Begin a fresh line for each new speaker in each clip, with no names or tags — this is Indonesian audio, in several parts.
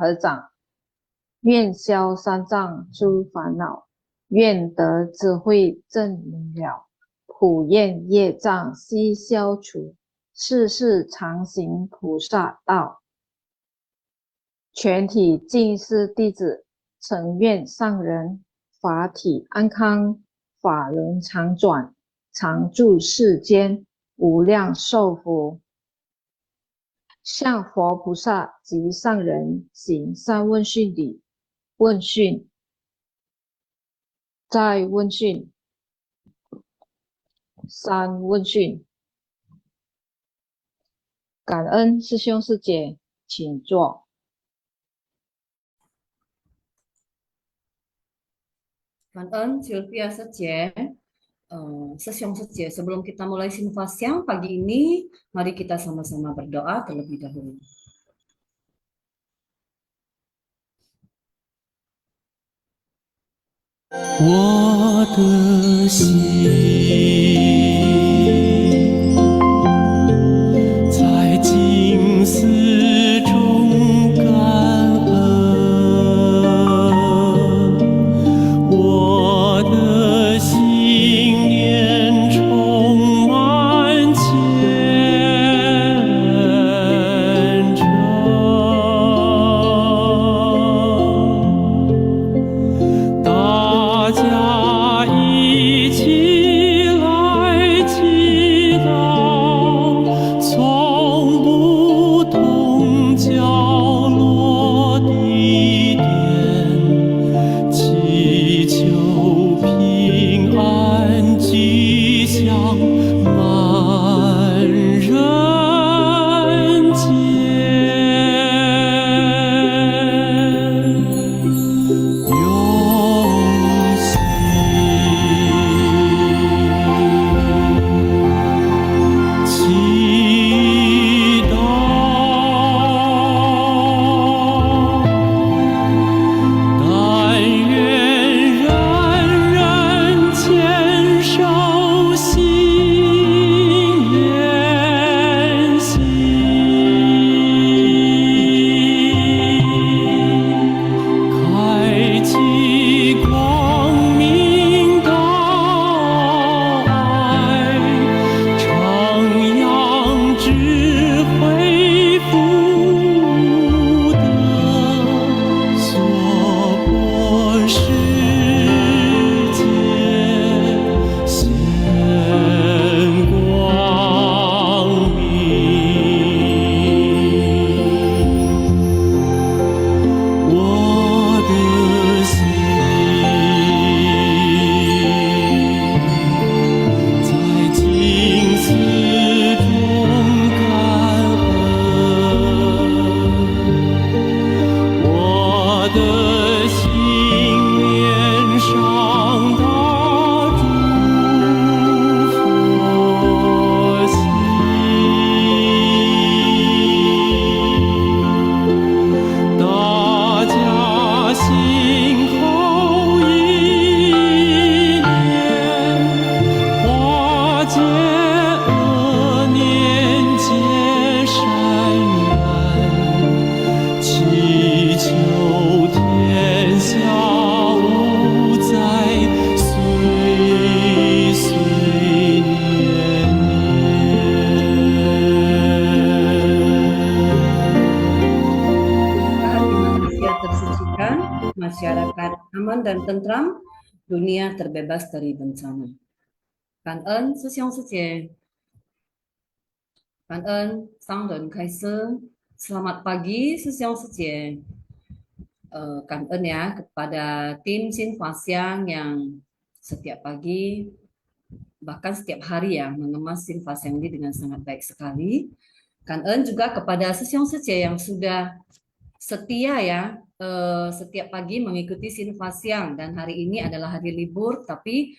合掌，愿消三障诸烦恼，愿得智慧正明了，普愿业障悉消除，世世常行菩萨道。全体净师弟子诚愿上人法体安康，法轮常转，常住世间，无量寿福。向佛菩萨及上人行三问讯礼。问讯，再问讯，三问讯。感恩师兄师姐，请坐。
感恩 Sylvia Saja. Sesiong saja sebelum kita mulai simfas siang pagi ini, mari kita sama-sama berdoa terlebih dahulu. Masyarakat aman dan tentram, dunia terbebas dari bencana. Cảm ơn sư兄师姐, cảm ơn Sang Rần Khai Sư. Selamat pagi sư兄师姐. Cảm ơn ya kepada tim Sinfa Siang yang setiap pagi bahkan setiap hari ya mengemas Sinfa Siang ini dengan sangat baik sekali. Cảm ơn juga kepada sư兄师姐yang sudah setia ya setiap pagi mengikuti Sinfa Siang, dan hari ini adalah hari libur tapi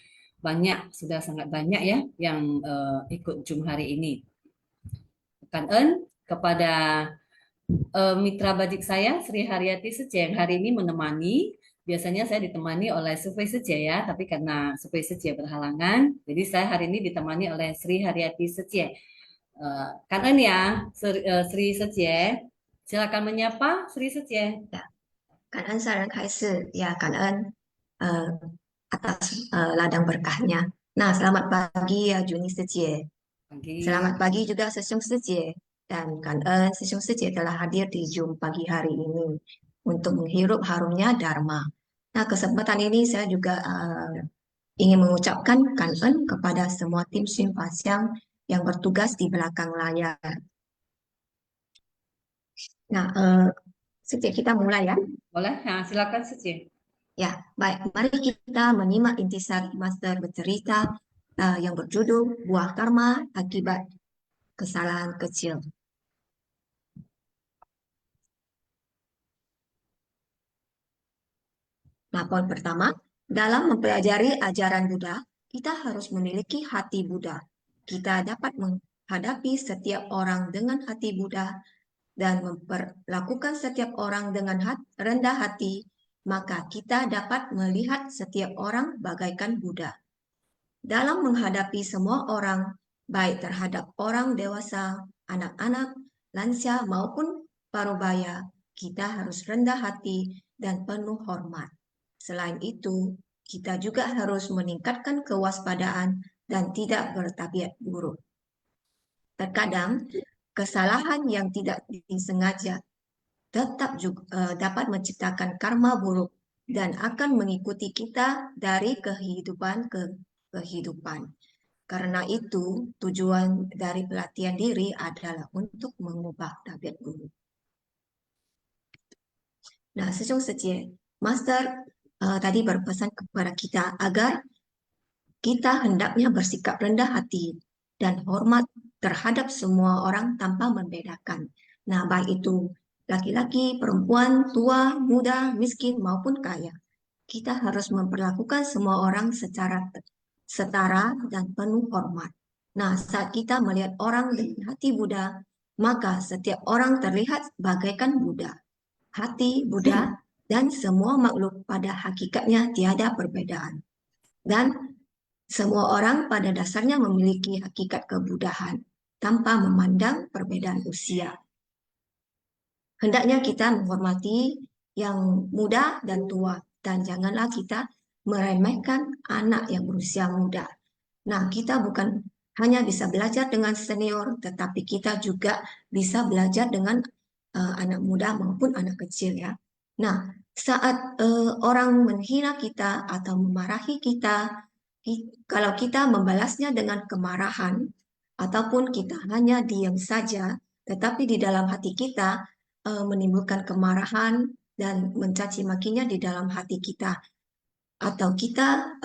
sudah sangat banyak ya yang ikut Zoom hari ini. Cảm ơn kepada mitra bajik saya Sri Haryati Seja yang hari ini menemani. Biasanya saya ditemani oleh Sufai Seja ya, tapi karena Sufai Seja berhalangan, jadi saya hari ini ditemani oleh Sri Haryati Seja. Cảm ơn ya Sri Seja. Silakan menyapa Sri Setien.
感恩上人开示ya, 感恩atas ladang berkahnya. Nah, selamat pagi ya Juni Setie.
Pagi.
Selamat pagi juga Sesiung Setie. Dan感恩Sesiung Setie telah hadir di Zoom pagi hari ini untuk menghirup harumnya Dharma. Nah, kesempatan ini saya juga ingin mengucapkan感恩kepada semua tim Simpasiang yang bertugas di belakang layar. Nah, Setie kita mulai ya.
Boleh? Nah, silakan Setien.
Ya, baik. Mari kita menyimak intisari Master bercerita yang berjudul Buah Karma Akibat Kesalahan Kecil. Nah, poin pertama, dalam mempelajari ajaran Buddha, kita harus memiliki hati Buddha. Kita dapat menghadapi setiap orang dengan hati Buddha dan memperlakukan setiap orang dengan rendah hati, maka kita dapat melihat setiap orang bagaikan Buddha. Dalam menghadapi semua orang, baik terhadap orang dewasa, anak-anak, lansia maupun parubaya, kita harus rendah hati dan penuh hormat. Selain itu, kita juga harus meningkatkan kewaspadaan dan tidak bertabiat buruk. Terkadang, kesalahan yang tidak disengaja tetap juga dapat menciptakan karma buruk dan akan mengikuti kita dari kehidupan ke kehidupan. Karena itu, tujuan dari pelatihan diri adalah untuk mengubah tabiat buruk. Nah, Sejong Setie, Master tadi berpesan kepada kita agar kita hendaknya bersikap rendah hati dan hormat terhadap semua orang tanpa membedakan. Nah, baik itu laki-laki, perempuan, tua, muda, miskin, maupun kaya. Kita harus memperlakukan semua orang secara setara dan penuh hormat. Nah, saat kita melihat orang dengan hati Buddha, maka setiap orang terlihat bagaikan Buddha. Hati Buddha dan semua makhluk pada hakikatnya tiada perbedaan. Dan semua orang pada dasarnya memiliki hakikat kebudahan tanpa memandang perbedaan usia. Hendaknya kita menghormati yang muda dan tua, dan janganlah kita meremehkan anak yang berusia muda. Nah, kita bukan hanya bisa belajar dengan senior, tetapi kita juga bisa belajar dengan anak muda maupun anak kecil ya. Nah, saat orang menghina kita atau memarahi kita, kalau kita membalasnya dengan kemarahan, ataupun kita hanya diam saja, tetapi di dalam hati kita menimbulkan kemarahan dan mencaci makinya di dalam hati kita, atau kita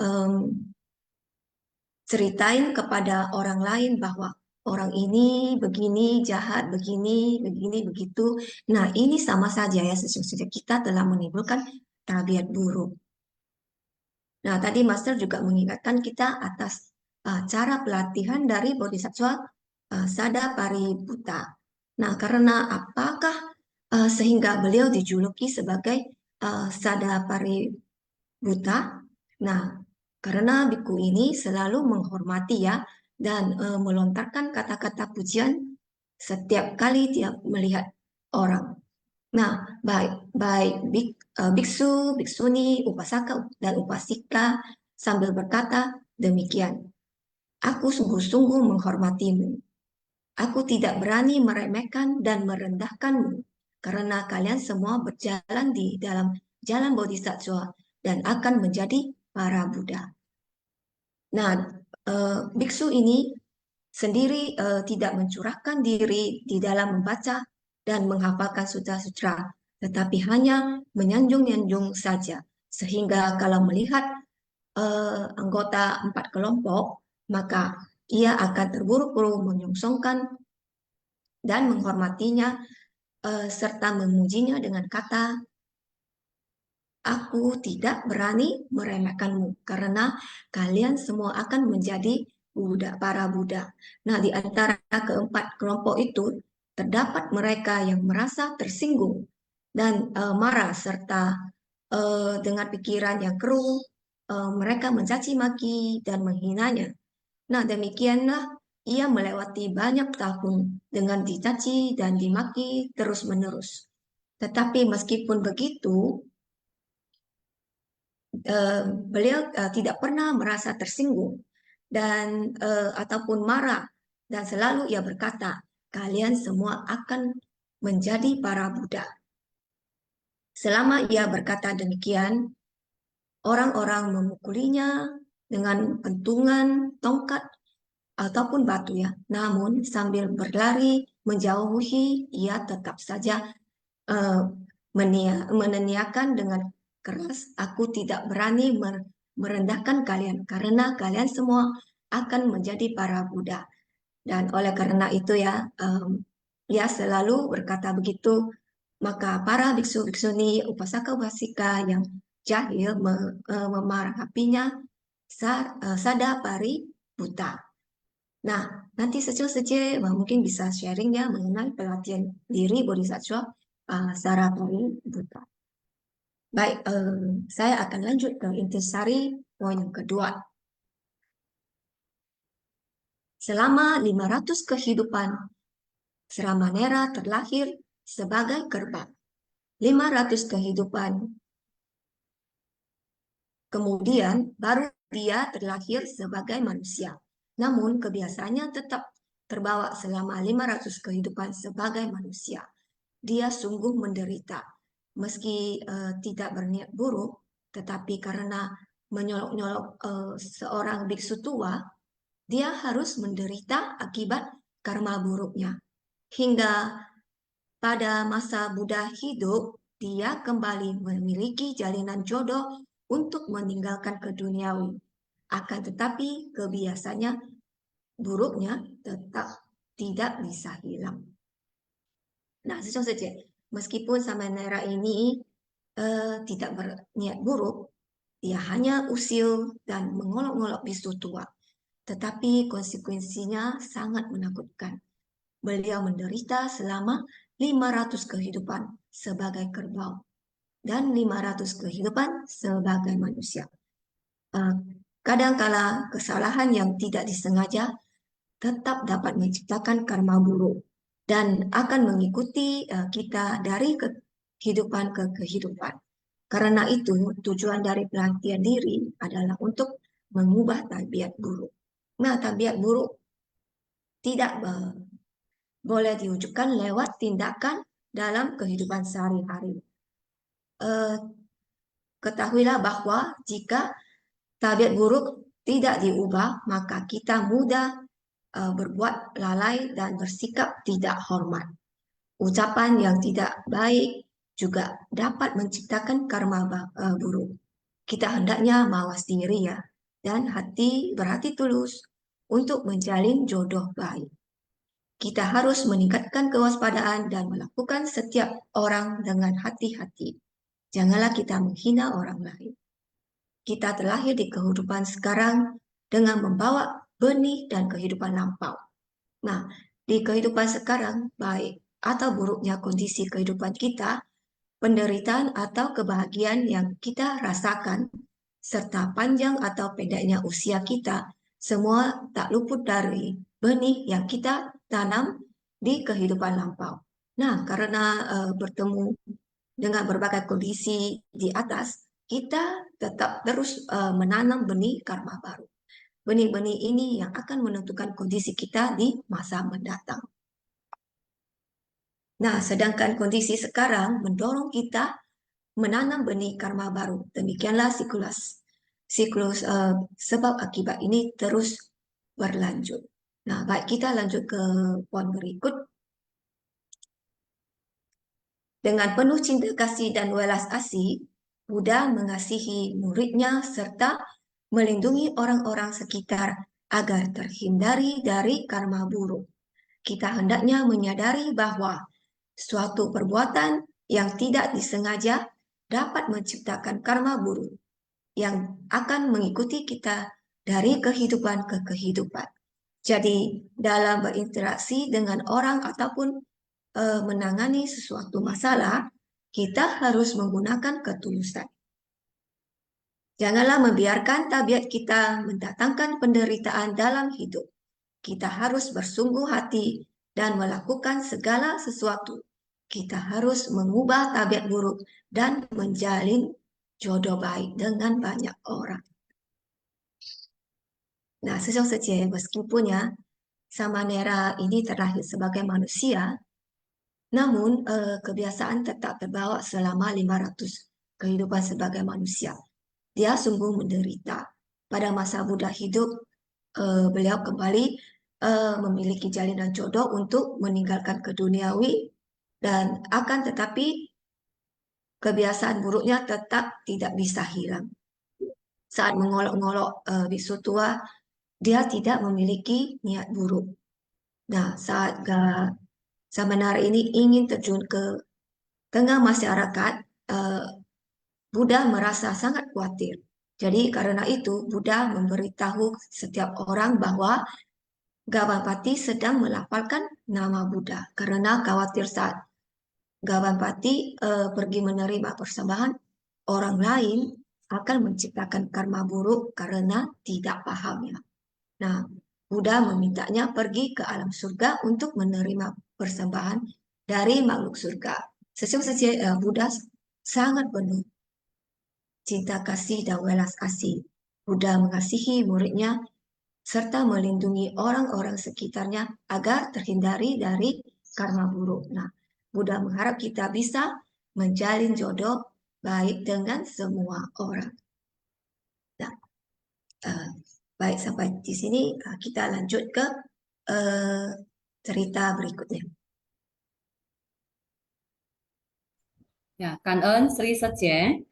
ceritain kepada orang lain bahwa orang ini begini, jahat, begini, begitu. Nah, ini sama saja ya, sesungguhnya kita telah menimbulkan tabiat buruk. Nah, tadi Master juga mengingatkan kita atas cara pelatihan dari Bodhisattva Sada Pariputta. Nah, karena apakah sehingga beliau dijuluki sebagai Sada Pariputta? Nah, karena biku ini selalu menghormati ya dan melontarkan kata-kata pujian setiap kali dia melihat orang. Nah, baik biksu, biksuni, upasaka dan upasika sambil berkata demikian. Aku sungguh-sungguh menghormatimu. Aku tidak berani meremehkan dan merendahkanmu karena kalian semua berjalan di dalam jalan Bodhisattva dan akan menjadi para Buddha. Nah, biksu ini sendiri tidak mencurahkan diri di dalam membaca dan menghafalkan sutra-sutra, tetapi hanya menyanjung-nyanjung saja. Sehingga kalau melihat anggota 4 kelompok, maka ia akan terburu-buru menyongsongkan dan menghormatinya serta memujinya dengan kata, aku tidak berani meremehkanmu karena kalian semua akan menjadi Buddha, para Buddha. Nah, di antara keempat kelompok itu terdapat mereka yang merasa tersinggung dan marah serta dengan pikiran yang keruh, mereka mencaci maki dan menghinanya. Nah, demikianlah ia melewati banyak tahun dengan dicaci dan dimaki terus-menerus. Tetapi meskipun begitu, beliau tidak pernah merasa tersinggung dan ataupun marah, dan selalu ia berkata, kalian semua akan menjadi para Buddha. Selama ia berkata demikian, orang-orang memukulinya dengan pentungan tongkat ataupun batu ya. Namun sambil berlari menjauhi, ia tetap saja meneniakan dengan keras, aku tidak berani merendahkan kalian karena kalian semua akan menjadi para Buddha. Dan oleh karena itu ya, ia selalu berkata begitu. Maka para biksu-biksuni, upasaka-upasika yang jahil memarahinya sada pari buta. Nah, nanti Sece mungkin bisa sharing ya mengenai pelatihan diri Bodhisattva Sara pari buta. Baik, saya akan lanjut ke intisari poin yang kedua. Selama 500 kehidupan, Sramanera terlahir sebagai kerbau. 500 kehidupan kemudian baru dia terlahir sebagai manusia. Namun kebiasaannya tetap terbawa selama 500 kehidupan sebagai manusia. Dia sungguh menderita. Meski tidak berniat buruk, tetapi karena menyolok-nyolok seorang biksu tua, dia harus menderita akibat karma buruknya. Hingga pada masa Buddha hidup, dia kembali memiliki jalinan jodoh untuk meninggalkan keduniawi. Akan tetapi kebiasaannya buruknya tetap tidak bisa hilang. Nah, saja, meskipun Samanera ini tidak berniat buruk, dia hanya usil dan mengolok-ngolok bisu tua. Tetapi konsekuensinya sangat menakutkan. Beliau menderita selama 500 kehidupan sebagai kerbau dan 500 kehidupan sebagai manusia. Kadangkala kesalahan yang tidak disengaja tetap dapat menciptakan karma buruk dan akan mengikuti kita dari kehidupan ke kehidupan. Karena itu, tujuan dari pelatihan diri adalah untuk mengubah tabiat buruk. Nah, tabiat buruk tidak boleh diwujudkan lewat tindakan dalam kehidupan sehari-hari. Ketahuilah bahwa jika tabiat buruk tidak diubah, maka kita mudah berbuat lalai dan bersikap tidak hormat. Ucapan yang tidak baik juga dapat menciptakan karma buruk. Kita hendaknya mawas diri ya, dan berhati tulus untuk menjalin jodoh baik. Kita harus meningkatkan kewaspadaan dan melakukan setiap orang dengan hati-hati. Janganlah kita menghina orang lain. Kita terlahir di kehidupan sekarang dengan membawa benih dan kehidupan lampau. Nah, di kehidupan sekarang, baik atau buruknya kondisi kehidupan kita, penderitaan atau kebahagiaan yang kita rasakan, serta panjang atau pendeknya usia kita, semua tak luput dari benih yang kita tanam di kehidupan lampau. Nah, karena bertemu dengan berbagai kondisi di atas, kita tetap terus menanam benih karma baru. Benih-benih ini yang akan menentukan kondisi kita di masa mendatang. Nah, sedangkan kondisi sekarang mendorong kita menanam benih karma baru. Demikianlah siklus sebab akibat ini terus berlanjut. Nah, baik, kita lanjut ke poin berikut. Dengan penuh cinta kasih dan welas asih, Buddha mengasihi muridnya serta melindungi orang-orang sekitar agar terhindari dari karma buruk. Kita hendaknya menyadari bahwa suatu perbuatan yang tidak disengaja dapat menciptakan karma buruk yang akan mengikuti kita dari kehidupan ke kehidupan. Jadi dalam berinteraksi dengan orang ataupun menangani sesuatu masalah, kita harus menggunakan ketulusan. Janganlah membiarkan tabiat kita mendatangkan penderitaan dalam hidup. Kita harus bersungguh hati dan melakukan segala sesuatu. Kita harus mengubah tabiat buruk dan menjalin jodoh baik dengan banyak orang. Nah, meskipun ya Samanera ini terlahir sebagai manusia, namun kebiasaan tetap terbawa selama 500 kehidupan sebagai manusia. Dia sungguh menderita. Pada masa Buddha hidup, beliau kembali memiliki jalinan jodoh untuk meninggalkan keduniawi, dan akan tetapi kebiasaan buruknya tetap tidak bisa hilang. Saat mengolok-ngolok biksu tua, dia tidak memiliki niat buruk. Nah, saat Samanera ini ingin terjun ke tengah masyarakat, Buddha merasa sangat khawatir. Jadi karena itu Buddha memberitahu setiap orang bahwa Gawampati sedang melafalkan nama Buddha karena khawatir saat Gawampati pergi menerima persembahan, orang lain akan menciptakan karma buruk karena tidak pahamnya. Nah, Buddha memintanya pergi ke alam surga untuk menerima persembahan dari makhluk surga. Sesungguhnya Buddha sangat penuh cinta kasih dan welas asih. Buddha mengasihi muridnya serta melindungi orang-orang sekitarnya agar terhindari dari karma buruk. Nah, Buddha mengharap kita bisa menjalin jodoh baik dengan semua orang. Nah, baik sampai di sini kita lanjut ke cerita berikutnya.
Ya, cảm ơn Sri Satya.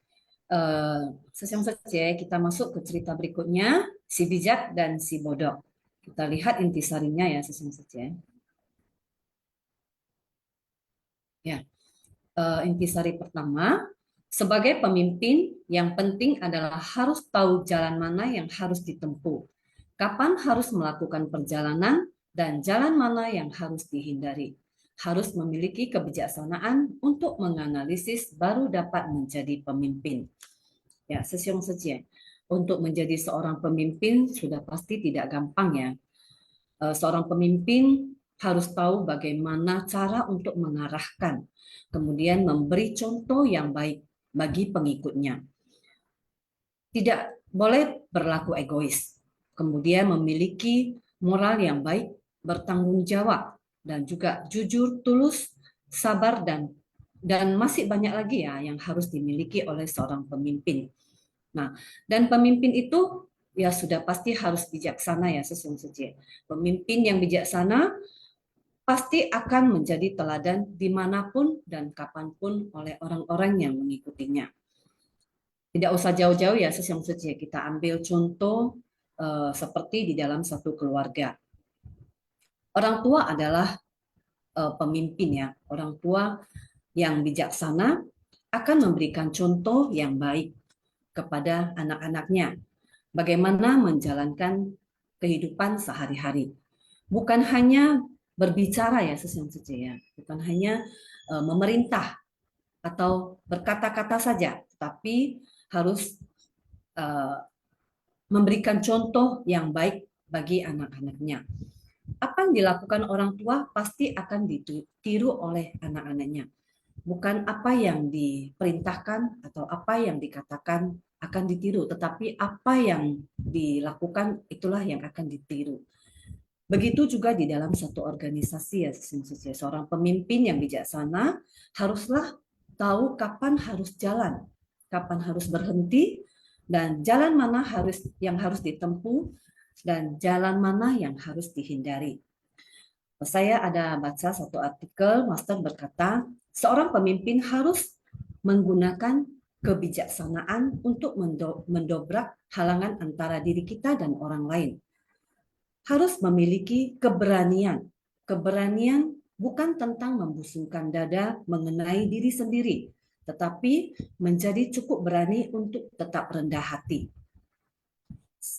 Sesiang saja kita masuk ke cerita berikutnya, si bijak dan si bodoh. Kita lihat intisarinya ya sesiang saja. Ya, intisari pertama, sebagai pemimpin yang penting adalah harus tahu jalan mana yang harus ditempuh, kapan harus melakukan perjalanan, dan jalan mana yang harus dihindari. Harus memiliki kebijaksanaan untuk menganalisis baru dapat menjadi pemimpin. Ya, sesiang saja. Untuk menjadi seorang pemimpin sudah pasti tidak gampang ya. Seorang pemimpin harus tahu bagaimana cara untuk mengarahkan, kemudian memberi contoh yang baik bagi pengikutnya. Tidak boleh berlaku egois, kemudian memiliki moral yang baik, bertanggung jawab, dan juga jujur, tulus, sabar, dan masih banyak lagi ya yang harus dimiliki oleh seorang pemimpin. Nah, dan pemimpin itu ya sudah pasti harus bijaksana ya sesungguhnya. Pemimpin yang bijaksana pasti akan menjadi teladan dimanapun dan kapanpun oleh orang-orang yang mengikutinya. Tidak usah jauh-jauh ya sesungguhnya, kita ambil contoh seperti di dalam satu keluarga. Orang tua adalah pemimpin ya, orang tua yang bijaksana akan memberikan contoh yang baik kepada anak-anaknya, bagaimana menjalankan kehidupan sehari-hari. Bukan hanya berbicara ya sesungguhnya, bukan hanya memerintah atau berkata-kata saja, tapi harus memberikan contoh yang baik bagi anak-anaknya. Apa yang dilakukan orang tua pasti akan ditiru oleh anak-anaknya. Bukan apa yang diperintahkan atau apa yang dikatakan akan ditiru, tetapi apa yang dilakukan itulah yang akan ditiru. Begitu juga di dalam satu organisasi ya, seorang pemimpin yang bijaksana haruslah tahu kapan harus jalan, kapan harus berhenti, dan jalan mana yang harus ditempuh, dan jalan mana yang harus dihindari. Saya ada baca satu artikel, Master berkata, seorang pemimpin harus menggunakan kebijaksanaan untuk mendobrak halangan antara diri kita dan orang lain. Harus memiliki keberanian. Keberanian bukan tentang membusungkan dada mengenai diri sendiri, tetapi menjadi cukup berani untuk tetap rendah hati.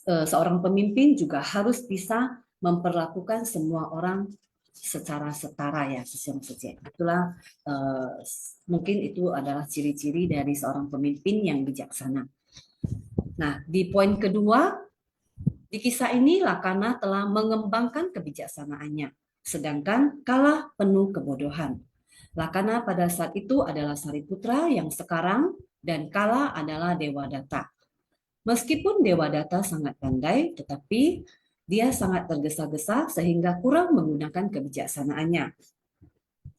Seorang pemimpin juga harus bisa memperlakukan semua orang secara setara ya, sesungguhnya. Itulah mungkin itu adalah ciri-ciri dari seorang pemimpin yang bijaksana. Nah, di poin kedua, Di kisah ini Lakana telah mengembangkan kebijaksanaannya, sedangkan Kala penuh kebodohan. Lakana pada saat itu adalah Sariputra yang sekarang dan Kala adalah Dewadatta. Meskipun Dewadatta sangat pandai, tetapi dia sangat tergesa-gesa sehingga kurang menggunakan kebijaksanaannya.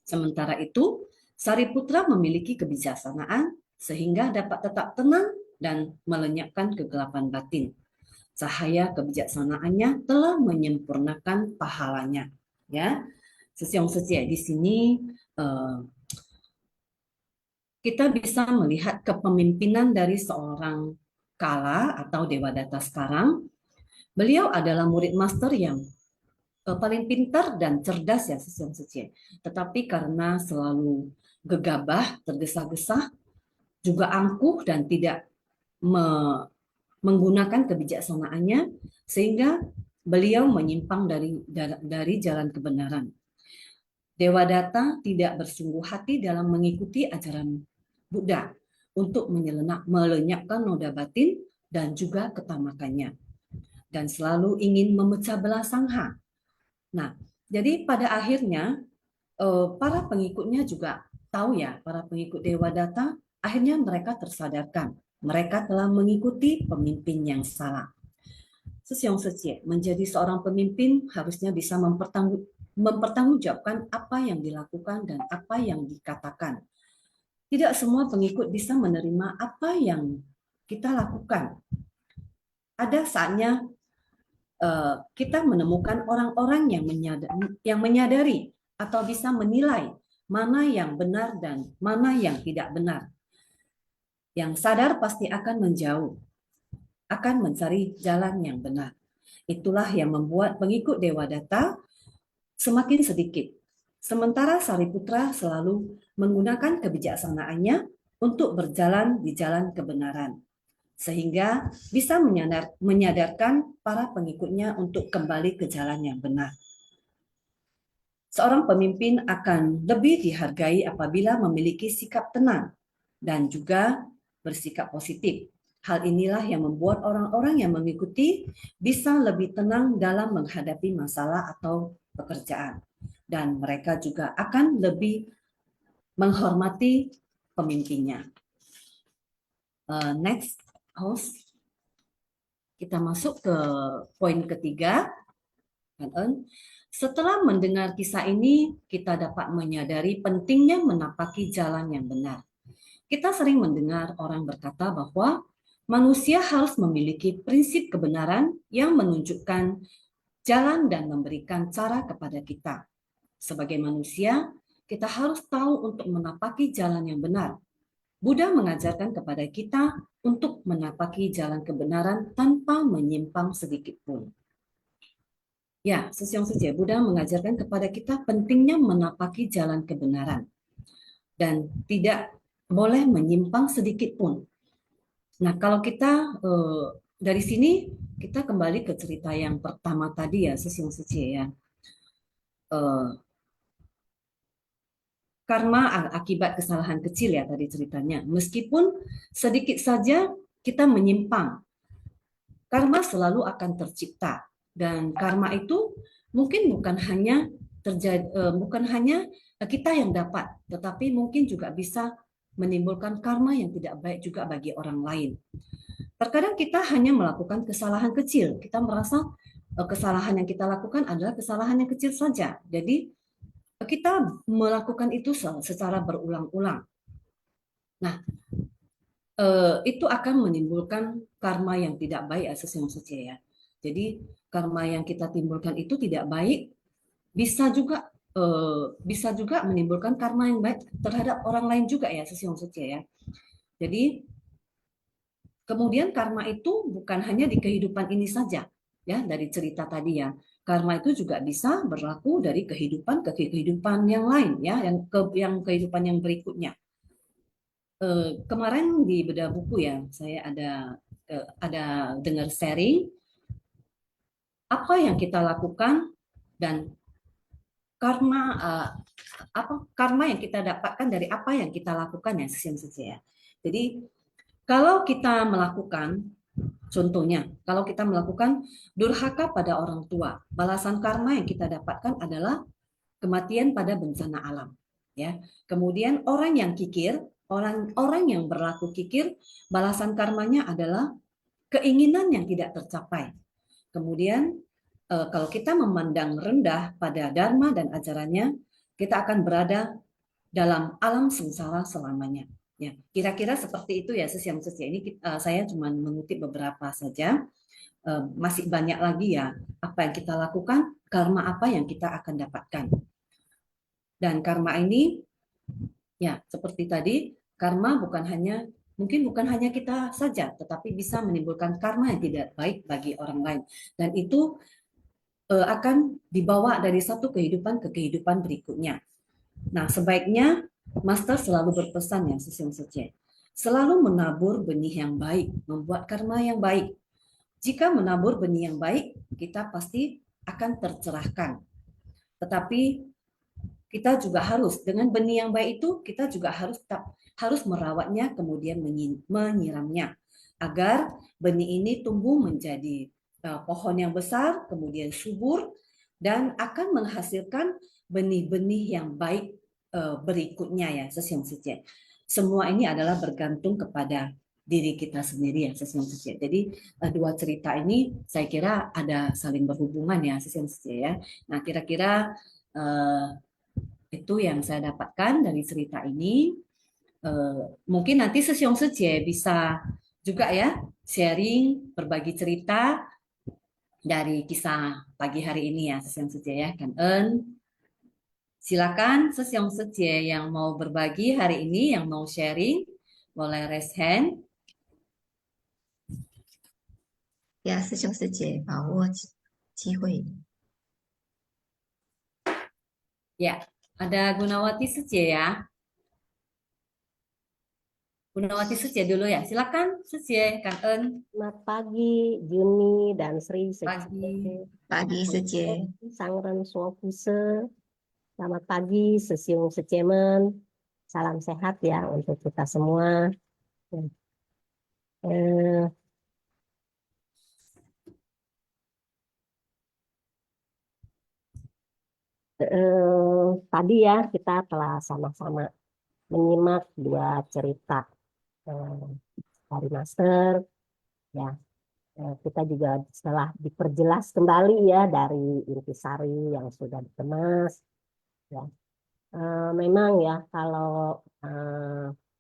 Sementara itu, Sariputra memiliki kebijaksanaan sehingga dapat tetap tenang dan melenyapkan kegelapan batin. Cahaya kebijaksanaannya telah menyempurnakan pahalanya. Ya, Sesiong Setie di sini kita bisa melihat kepemimpinan dari seorang Kala atau Dewadatta sekarang. Beliau adalah murid master yang paling pintar dan cerdas ya Sesiong Setie. Tetapi karena selalu gegabah, tergesa-gesa, juga angkuh dan tidak menggunakan kebijaksanaannya, sehingga beliau menyimpang dari jalan kebenaran. Dewadatta tidak bersungguh hati dalam mengikuti ajaran Buddha untuk melenyapkan noda batin dan juga ketamakannya, dan selalu ingin memecah belah sangha. Nah, jadi pada akhirnya para pengikutnya juga tahu ya, para pengikut Dewadatta akhirnya mereka tersadarkan mereka telah mengikuti pemimpin yang salah. Sesiong Setie, menjadi seorang pemimpin harusnya bisa mempertanggungjawabkan apa yang dilakukan dan apa yang dikatakan. Tidak semua pengikut bisa menerima apa yang kita lakukan. Ada saatnya kita menemukan orang-orang yang menyadari atau bisa menilai mana yang benar dan mana yang tidak benar. Yang sadar pasti akan menjauh, akan mencari jalan yang benar. Itulah yang membuat pengikut Dewadatta semakin sedikit. Sementara Sariputra selalu menggunakan kebijaksanaannya untuk berjalan di jalan kebenaran, sehingga bisa menyadarkan para pengikutnya untuk kembali ke jalan yang benar. Seorang pemimpin akan lebih dihargai apabila memiliki sikap tenang dan juga bersikap positif. Hal inilah yang membuat orang-orang yang mengikuti bisa lebih tenang dalam menghadapi masalah atau pekerjaan. Dan mereka juga akan lebih menghormati pemimpinnya. Next, host. Kita masuk ke poin ketiga. Setelah mendengar kisah ini, kita dapat menyadari pentingnya menapaki jalan yang benar. Kita sering mendengar orang berkata bahwa manusia harus memiliki prinsip kebenaran yang menunjukkan jalan dan memberikan cara kepada kita. Sebagai manusia, kita harus tahu untuk menapaki jalan yang benar. Buddha mengajarkan kepada kita untuk menapaki jalan kebenaran tanpa menyimpang sedikit pun. Ya, Sesiong Setie, Buddha mengajarkan kepada kita pentingnya menapaki jalan kebenaran dan tidak boleh menyimpang sedikit pun. Nah, kalau kita dari sini kita kembali ke cerita yang pertama tadi ya, Sesiong Setie ya. Karma akibat kesalahan kecil ya tadi ceritanya. Meskipun sedikit saja kita menyimpang, karma selalu akan tercipta. Dan karma itu mungkin bukan hanya kita yang dapat, tetapi mungkin juga bisa menimbulkan karma yang tidak baik juga bagi orang lain. Terkadang kita hanya melakukan kesalahan kecil. Kita merasa kesalahan yang kita lakukan adalah kesalahan yang kecil saja. Jadi kita melakukan itu secara berulang-ulang. Nah, itu akan menimbulkan karma yang tidak baik Sesiong Setie ya. Jadi karma yang kita timbulkan itu tidak baik, bisa juga menimbulkan karma yang baik terhadap orang lain juga ya Sesiong Setie ya. Jadi kemudian karma itu bukan hanya di kehidupan ini saja ya, dari cerita tadi ya. Karma itu juga bisa berlaku dari kehidupan ke kehidupan yang lain ya, yang kehidupan yang berikutnya. Kemarin di bedah buku ya, saya ada dengar sharing apa yang kita lakukan dan karma yang kita dapatkan dari apa yang kita lakukan ya, Sesiong Setie ya. Jadi kalau kita melakukan Contohnya, kalau kita melakukan durhaka pada orang tua, balasan karma yang kita dapatkan adalah kematian pada bencana alam. Ya, kemudian orang yang kikir, orang-orang yang berlaku kikir, balasan karmanya adalah keinginan yang tidak tercapai. Kemudian kalau kita memandang rendah pada dharma dan ajarannya, kita akan berada dalam alam sengsara selamanya. Ya, kira-kira seperti itu ya Sis yang Sis. Ini saya cuma mengutip beberapa saja. Masih banyak lagi ya apa yang kita lakukan, karma apa yang kita akan dapatkan. Dan karma ini ya seperti tadi, karma mungkin bukan hanya kita saja, tetapi bisa menimbulkan karma yang tidak baik bagi orang lain. Dan itu akan dibawa dari satu kehidupan ke kehidupan berikutnya. Nah, sebaiknya Master selalu berpesan ya, Sis Suci. Selalu menabur benih yang baik, membuat karma yang baik. Jika menabur benih yang baik, kita pasti akan tercerahkan. Tetapi kita juga harus dengan benih yang baik itu kita juga harus merawatnya kemudian menyiramnya agar benih ini tumbuh menjadi pohon yang besar kemudian subur dan akan menghasilkan benih-benih yang baik berikutnya ya Sesiang Suci. Semua ini adalah bergantung kepada diri kita sendiri ya Sesiang Suci. Jadi dua cerita ini saya kira ada saling berhubungan ya Sesiang Suci ya. Nah kira-kira itu yang saya dapatkan dari cerita ini. Mungkin nanti Sesiong Seje bisa juga ya sharing, berbagi cerita dari kisah pagi hari ini ya Sesiong Seje ya. Kan silakan Sesiong Seje yang mau berbagi hari ini, yang mau sharing, boleh raise hand.
Ya，师兄师姐，把握机会。
Ya, ada Gunawati Seje ya. Gunawati Seje dulu ya. Silakan Seje, Kang En.
Selamat pagi, Juni dan Sri
Pagi.
Pagi Sece.
Sangren Suopuse. Selamat pagi, Sesiung Secemen. Salam sehat ya untuk kita semua. Eh, Tadi ya kita telah sama-sama menyimak dua cerita dari Master. Ya, kita juga setelah diperjelas kembali ya dari intisari yang sudah dikemas. Ya, memang ya kalau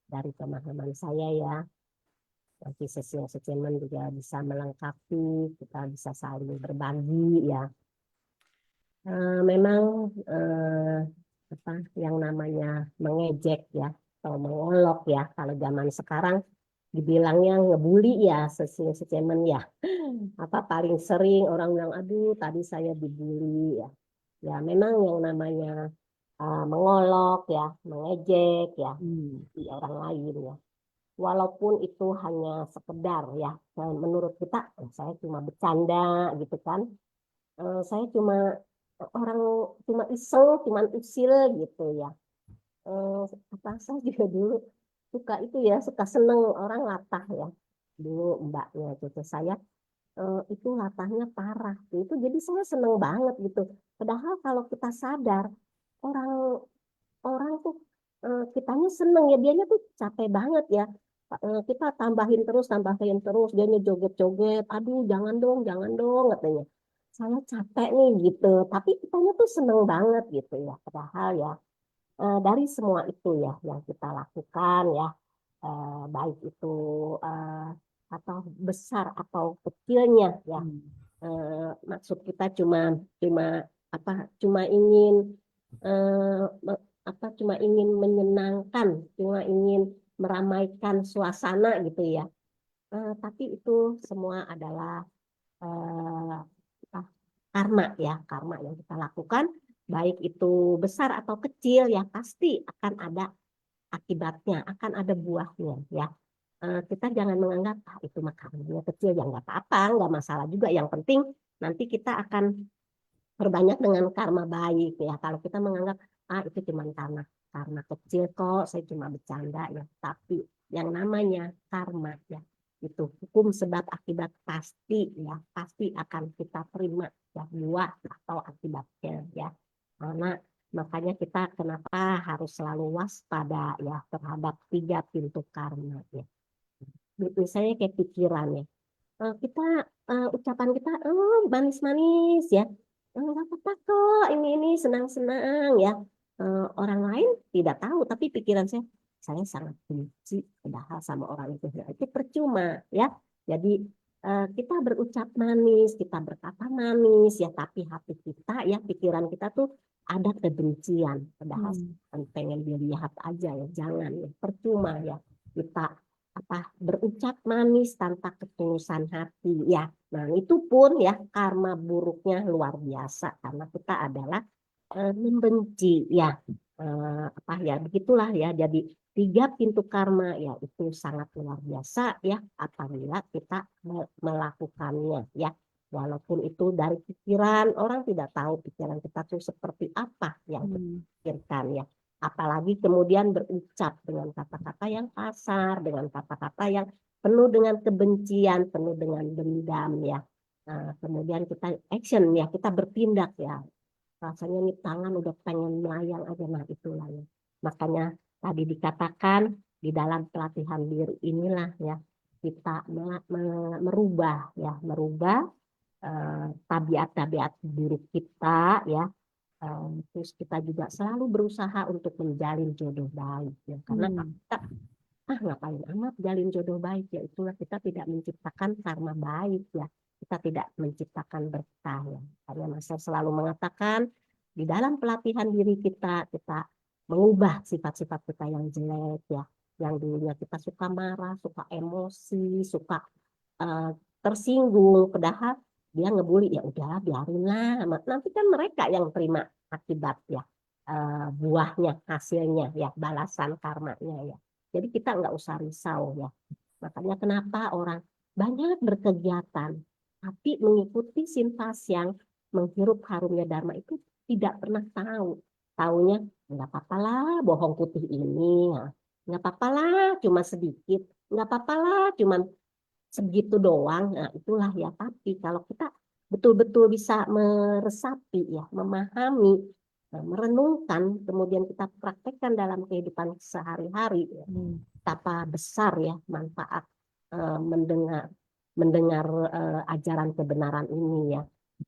dari pemahaman saya ya, nanti Sesiung Secemen juga bisa melengkapi, kita bisa saling berbagi ya. Memang apa yang namanya mengejek ya atau mengolok ya, kalau zaman sekarang dibilangnya ngebully ya Sesiung Secemen ya. Apa paling sering orang bilang, aduh tadi saya dibully ya. Ya memang yang namanya mengolok ya, mengejek ya di orang lain ya. Walaupun itu hanya sekedar ya, menurut kita saya cuma bercanda gitu kan. Saya orang cuma iseng, cuma usil gitu ya. Apa saya juga dulu suka itu ya, suka seneng orang latah ya. Dulu mbaknya cucu saya itu latahnya parah. Itu jadi saya seneng banget gitu. Padahal kalau kita sadar orang orang tuh kitanya seneng ya, dianya tuh capek banget ya. Kita tambahin terus, dianya joget-joget, aduh jangan dong katanya. Saya capek nih gitu, tapi kitanya tuh seneng banget gitu ya. Padahal ya dari semua itu ya yang kita lakukan ya, baik itu atau besar atau kecilnya ya. Maksud kita cuma cuma apa cuma ingin cuma ingin menyenangkan, cuma ingin meramaikan suasana gitu ya. Tapi itu semua adalah karma ya, karma yang kita lakukan, baik itu besar atau kecil ya pasti akan ada akibatnya, akan ada buahnya ya. Kita jangan menganggap itu mah karmanya kecil ya nggak apa-apa, nggak masalah juga. Yang penting nanti kita akan berbanyak dengan karma baik ya. Kalau kita menganggap itu cuma karma kecil kok, saya cuma bercanda ya. Tapi yang namanya karma ya, Itu hukum sebab akibat pasti ya, pasti akan kita terima ya, buah atau akibatnya ya. Karena makanya kita kenapa harus selalu waspada ya terhadap 3 pintu karma ya. Misalnya kayak pikirannya, kita ucapan kita manis-manis ya, nggak apa-apa kok, ini senang-senang ya. Orang lain tidak tahu, tapi pikiran saya sangat benci padahal sama orang itu. Nah, itu percuma ya. Jadi kita berucap manis, kita berkata manis ya, tapi hati kita ya, pikiran kita tuh ada kebencian padahal pengen dilihat aja ya. Jangan ya, percuma ya kita berucap manis tanpa ketulusan hati ya. Nah, itu pun ya karma buruknya luar biasa karena kita adalah membenci ya. Ya begitulah ya. Jadi 3 pintu karma ya itu sangat luar biasa ya apabila kita melakukannya ya. Walaupun itu dari pikiran, orang tidak tahu pikiran kita tuh seperti apa yang kita pikirkan ya. Apalagi kemudian berucap dengan kata-kata yang kasar, dengan kata-kata yang penuh dengan kebencian, penuh dengan dendam ya. Kemudian kita action ya, kita bertindak ya. Rasanya nih tangan udah pengen melayang aja, nah itulah ya. Makanya tadi dikatakan di dalam pelatihan diri inilah ya kita merubah ya, merubah tabiat-tabiat buruk kita ya. Terus kita juga selalu berusaha untuk menjalin jodoh baik ya, karena kita ngapain amat jalin jodoh baik ya, itulah kita tidak menciptakan karma baik ya, kita tidak menciptakan berkah ya. Karena Master selalu mengatakan di dalam pelatihan diri kita mengubah sifat-sifat kita yang jelek ya, yang dulunya kita suka marah, suka emosi, suka tersinggung, padahal dia ngebully ya udah biarinlah, nanti kan mereka yang terima akibat ya, buahnya, hasilnya ya, balasan karmanya ya. Jadi kita nggak usah risau ya. Makanya kenapa orang banyak berkegiatan tapi mengikuti sinfas yang menghirup harumnya dharma itu tidak pernah tahu. Taunya nggak apa-apa lah bohong putih ini, nggak apa-apa lah cuma sedikit, nggak apa-apa lah cuma segitu doang. Nah, itulah ya. Tapi kalau kita betul-betul bisa meresapi ya, memahami, merenungkan, kemudian kita praktekkan dalam kehidupan sehari-hari ya, betapa besar ya manfaat mendengar ajaran kebenaran ini ya.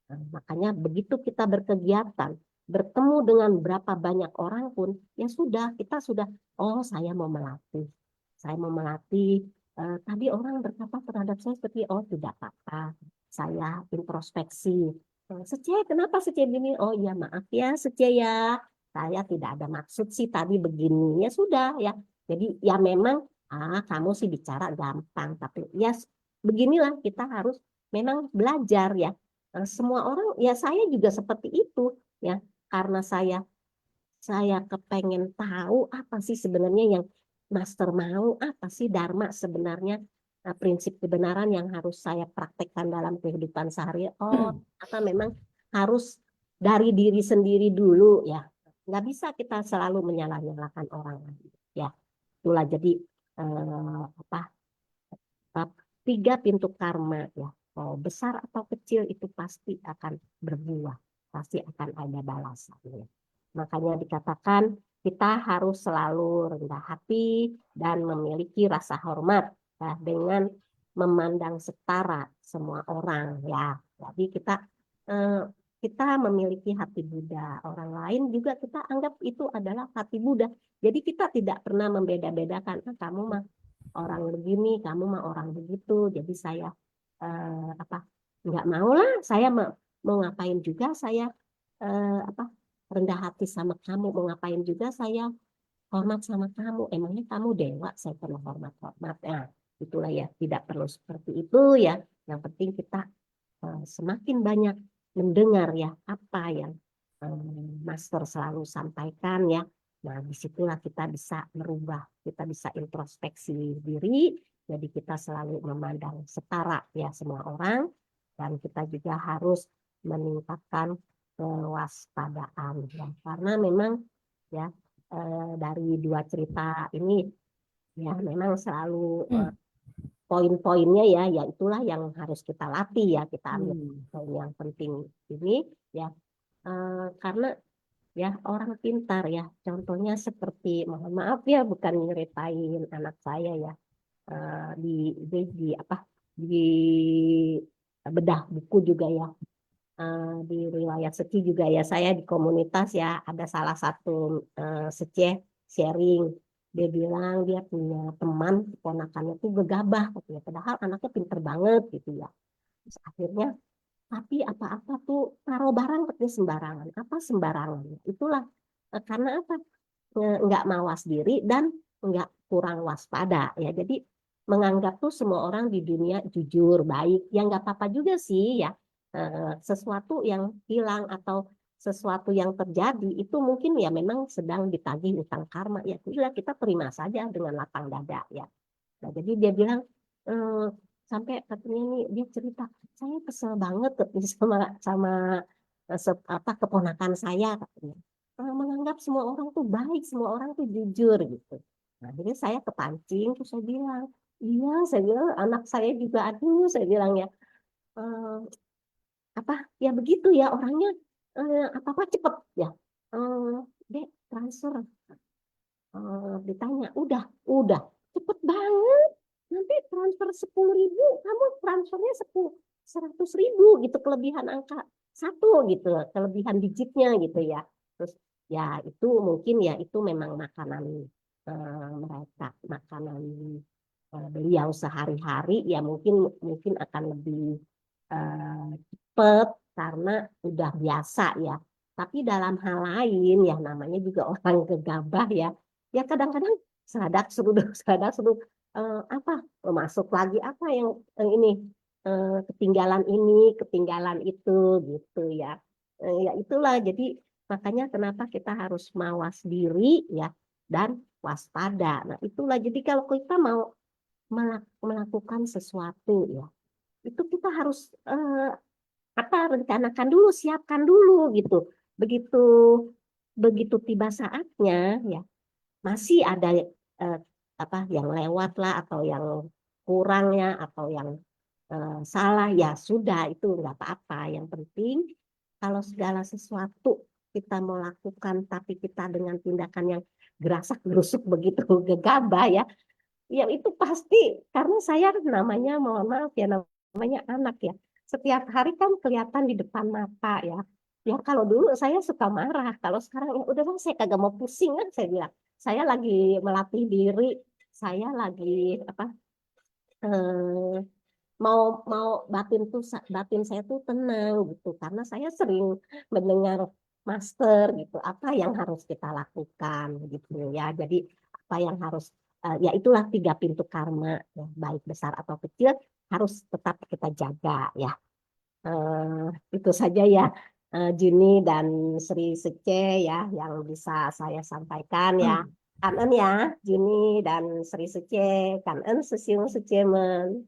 Nah, makanya begitu kita berkegiatan, bertemu dengan berapa banyak orang pun, ya sudah, kita sudah, oh saya mau melatih. Saya mau melatih. Tadi orang berkata terhadap saya seperti, oh tidak apa-apa. Saya introspeksi. Seceh, kenapa Seceh begini? Oh iya maaf ya Seceh ya. Saya tidak ada maksud sih tadi begini. Ya sudah ya. Jadi ya memang, kamu sih bicara gampang. Tapi ya beginilah kita harus memang belajar ya. Semua orang ya saya juga seperti itu ya, karena saya kepengen tahu apa sih sebenarnya yang Master mau, apa sih dharma sebenarnya, prinsip kebenaran yang harus saya praktekkan dalam kehidupan sehari. Oh apa memang harus dari diri sendiri dulu ya, nggak bisa kita selalu menyalah-nyalahkan orang lain ya. Itulah jadi apa 3 pintu karma ya. Oh, besar atau kecil itu pasti akan berbuah, pasti akan ada balasannya. Makanya dikatakan kita harus selalu rendah hati dan memiliki rasa hormat ya, dengan memandang setara semua orang ya. Jadi kita memiliki hati Buddha, orang lain juga kita anggap itu adalah hati Buddha. Jadi kita tidak pernah membeda-bedakan, kamu mah orang begini, kamu mah orang begitu. Jadi saya nggak mau lah, saya mau ngapain juga saya rendah hati sama kamu, mau ngapain juga saya hormat sama kamu. Emangnya kamu dewa, saya perlu hormat-hormat. Nah, itulah ya, tidak perlu seperti itu ya. Yang penting kita semakin banyak mendengar ya apa yang Master selalu sampaikan ya. Nah, disitulah kita bisa merubah, kita bisa introspeksi diri. Jadi kita selalu memandang setara ya semua orang, dan kita juga harus meningkatkan kewaspadaan ya. Karena memang ya dari 2 cerita ini ya memang selalu poin-poinnya ya itulah yang harus kita latih ya, kita ambil
Hmm.
poin yang penting ini ya. Karena ya orang pintar ya, contohnya seperti, mohon maaf ya bukan nyeritain anak saya ya, di apa, di bedah buku juga ya, di riwayat Seki juga ya, saya di komunitas ya ada salah satu seceh sharing, dia bilang dia punya teman keponakannya tuh gegabah katanya, padahal anaknya pinter banget gitu ya. Terus akhirnya tapi apa-apa tuh taruh barang katanya sembarangan, apa sembarangan, itulah karena apa, nggak mawas diri dan nggak kurang waspada ya. Jadi menganggap tuh semua orang di dunia jujur, baik, ya nggak apa-apa juga sih ya. Sesuatu yang hilang atau sesuatu yang terjadi itu mungkin ya memang sedang ditagih utang karma ya. Itulah kita terima saja dengan lapang dada ya. Nah, jadi dia bilang sampai katanya nih dia cerita, saya kesel banget katanya sama sama apa keponakan saya katanya. Menganggap semua orang tuh baik, semua orang tuh jujur gitu. Nah, jadi saya kepancing, terus saya bilang, iya, saya bilang anak saya juga, aduh, saya bilang ya, "Eh, apa ya begitu ya orangnya, apa-apa cepet ya. Eh, Dek, transfer. Ditanya, udah, cepet banget. Nanti transfer 10.000, kamu transfernya 100.000 gitu, kelebihan angka satu gitu, kelebihan digitnya gitu ya. Terus ya itu mungkin ya itu memang makanan mereka, makanan beliau sehari-hari ya, mungkin mungkin akan lebih cepet karena udah biasa ya. Tapi dalam hal lain ya namanya juga orang gegabah ya. Ya kadang-kadang sadak seruduk sadak seruduk, apa masuk lagi apa yang ini, ketinggalan ini ketinggalan itu gitu ya. Ya itulah jadi makanya kenapa kita harus mawas diri ya dan waspada. Nah itulah jadi kalau kita mau melakukan sesuatu ya itu kita harus apa rencanakan dulu, siapkan dulu gitu. Begitu begitu tiba saatnya ya masih ada eh, apa yang lewat lah atau yang kurangnya atau yang salah ya sudah itu nggak apa-apa. Yang penting kalau segala sesuatu kita mau lakukan tapi kita dengan tindakan yang gerasak gerusuk begitu gegabah ya, ya itu pasti karena saya namanya mohon maaf ya namanya anak ya. Setiap hari kan kelihatan di depan mata ya. Ya kalau dulu saya suka marah, kalau sekarang ya udah bang saya kagak mau pusing kan saya bilang. Saya lagi melatih diri, saya lagi apa eh, mau mau batin saya tuh tenang gitu karena saya sering mendengar master gitu apa yang harus kita lakukan gitu ya. Jadi apa yang harus ya itulah tiga pintu karma ya, baik besar atau kecil harus tetap kita jaga ya. Itu saja ya, Juni dan Sri Sece ya yang bisa saya sampaikan ya. Kanen ya Juni dan Sri Sece, kanen sesiung secemen.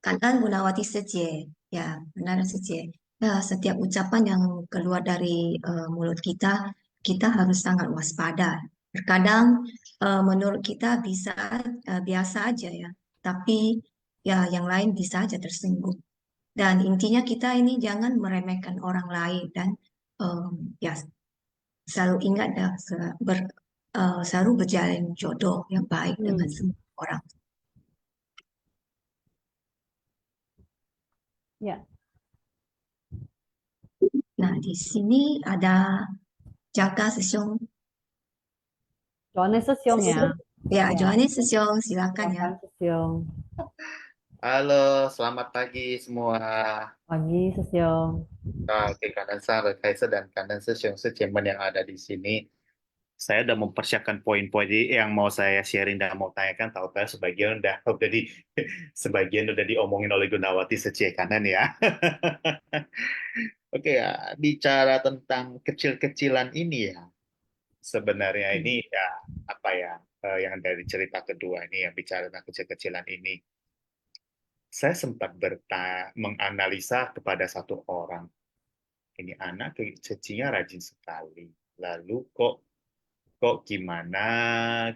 Kanan Gunawati Sece, ya benar Sece. Ya, setiap ucapan yang keluar dari mulut kita, kita harus sangat waspada. Terkadang menurut kita bisa biasa aja ya, tapi ya yang lain bisa aja tersinggung. Dan intinya kita ini jangan meremehkan orang lain dan ya selalu ingat dah selalu berjalan jodoh yang baik dengan
Hmm.
semua orang.
Ya,
Nah, di sini ada Jaka Sesiong.
Johannes Sesiong ya.
Ya,
Ya,
Johannes Sesiong, silakan ya.
silakan Sesiong.
Halo, selamat pagi semua.
Pagi Sesiong.
Oke, kanan Sang, Kaisa, dan kanan Sesyong Sejemen yang ada di sini. Saya udah mempersiapkan poin-poin yang mau saya sharing dan mau tanyakan. Tahu-tahu sebagian udah diomongin oleh Gunawati Secie kanan ya. Oke ya, bicara tentang kecil-kecilan ini ya. Sebenarnya ini ya apa ya, yang dari cerita kedua ini yang bicara tentang kecil-kecilan ini. Saya sempat menganalisa kepada satu orang. Ini anak cecinya rajin sekali. Lalu kok kok gimana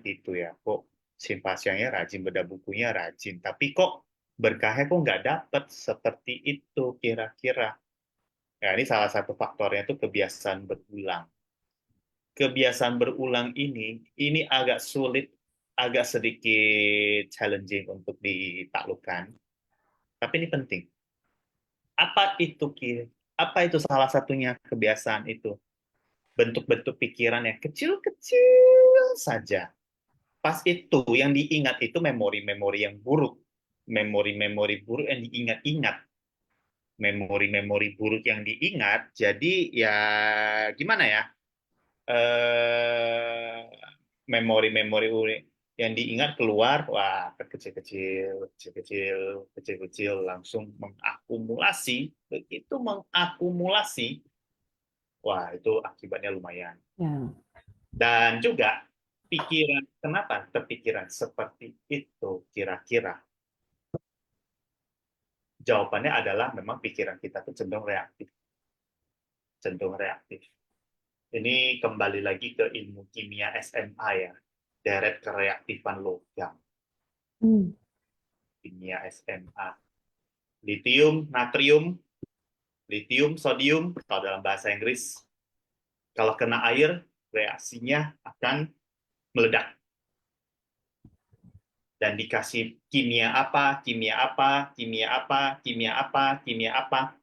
gitu ya, kok simpasianya rajin, beda bukunya rajin, tapi kok berkahnya kok nggak dapet seperti itu kira-kira. Ya, ini salah satu faktornya itu kebiasaan berulang. Kebiasaan berulang ini agak sulit, agak sedikit challenging untuk ditaklukkan, tapi ini penting. Apa itu salah satunya kebiasaan itu? Bentuk-bentuk pikiran yang kecil-kecil saja. Pas itu yang diingat itu memori-memori yang buruk. Memori-memori buruk yang diingat-ingat. Memori-memori buruk yang diingat, jadi ya gimana ya? eh memori-memori yang diingat keluar, wah kecil-kecil, kecil-kecil, kecil-kecil langsung mengakumulasi. Begitu mengakumulasi, wah itu akibatnya lumayan.
Ya.
Dan juga pikiran, kenapa terpikiran seperti itu kira-kira? Jawabannya adalah memang pikiran kita tuh cenderung reaktif. Cenderung reaktif. Ini kembali lagi ke ilmu kimia SMA ya, deret kereaktifan logam. Kimia SMA. Litium, natrium, litium, sodium, kalau dalam bahasa Inggris, kalau kena air, reaksinya akan meledak. Dan dikasih kimia apa, kimia apa, kimia apa, kimia apa, kimia apa,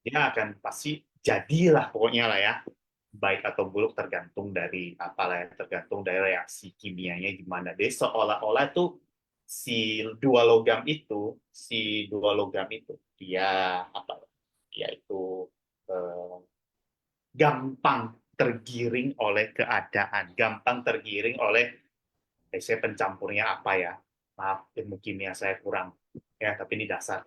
dia akan pasti jadilah pokoknya lah ya. Baik atau buruk tergantung dari apalah ya, tergantung dari reaksi kimianya gimana. Jadi seolah-olah tuh si dua logam itu dia apa? Dia itu eh, gampang tergiring oleh keadaan, gampang tergiring oleh saya pencampurnya apa ya? Maaf, ilmu kimia saya kurang ya, tapi ini dasar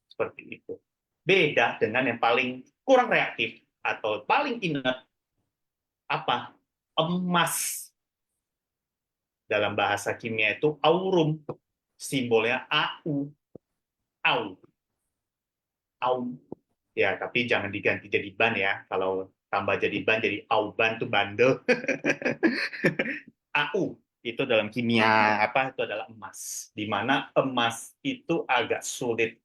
seperti itu. Beda dengan yang paling kurang reaktif atau paling inert apa? Emas. Dalam bahasa kimia itu aurum, simbolnya AU. Au. Au. Ya, tapi jangan diganti jadi ban ya. Kalau tambah jadi ban jadi auban tuh bandel. AU itu dalam kimia apa itu adalah emas. Di mana emas itu agak sulit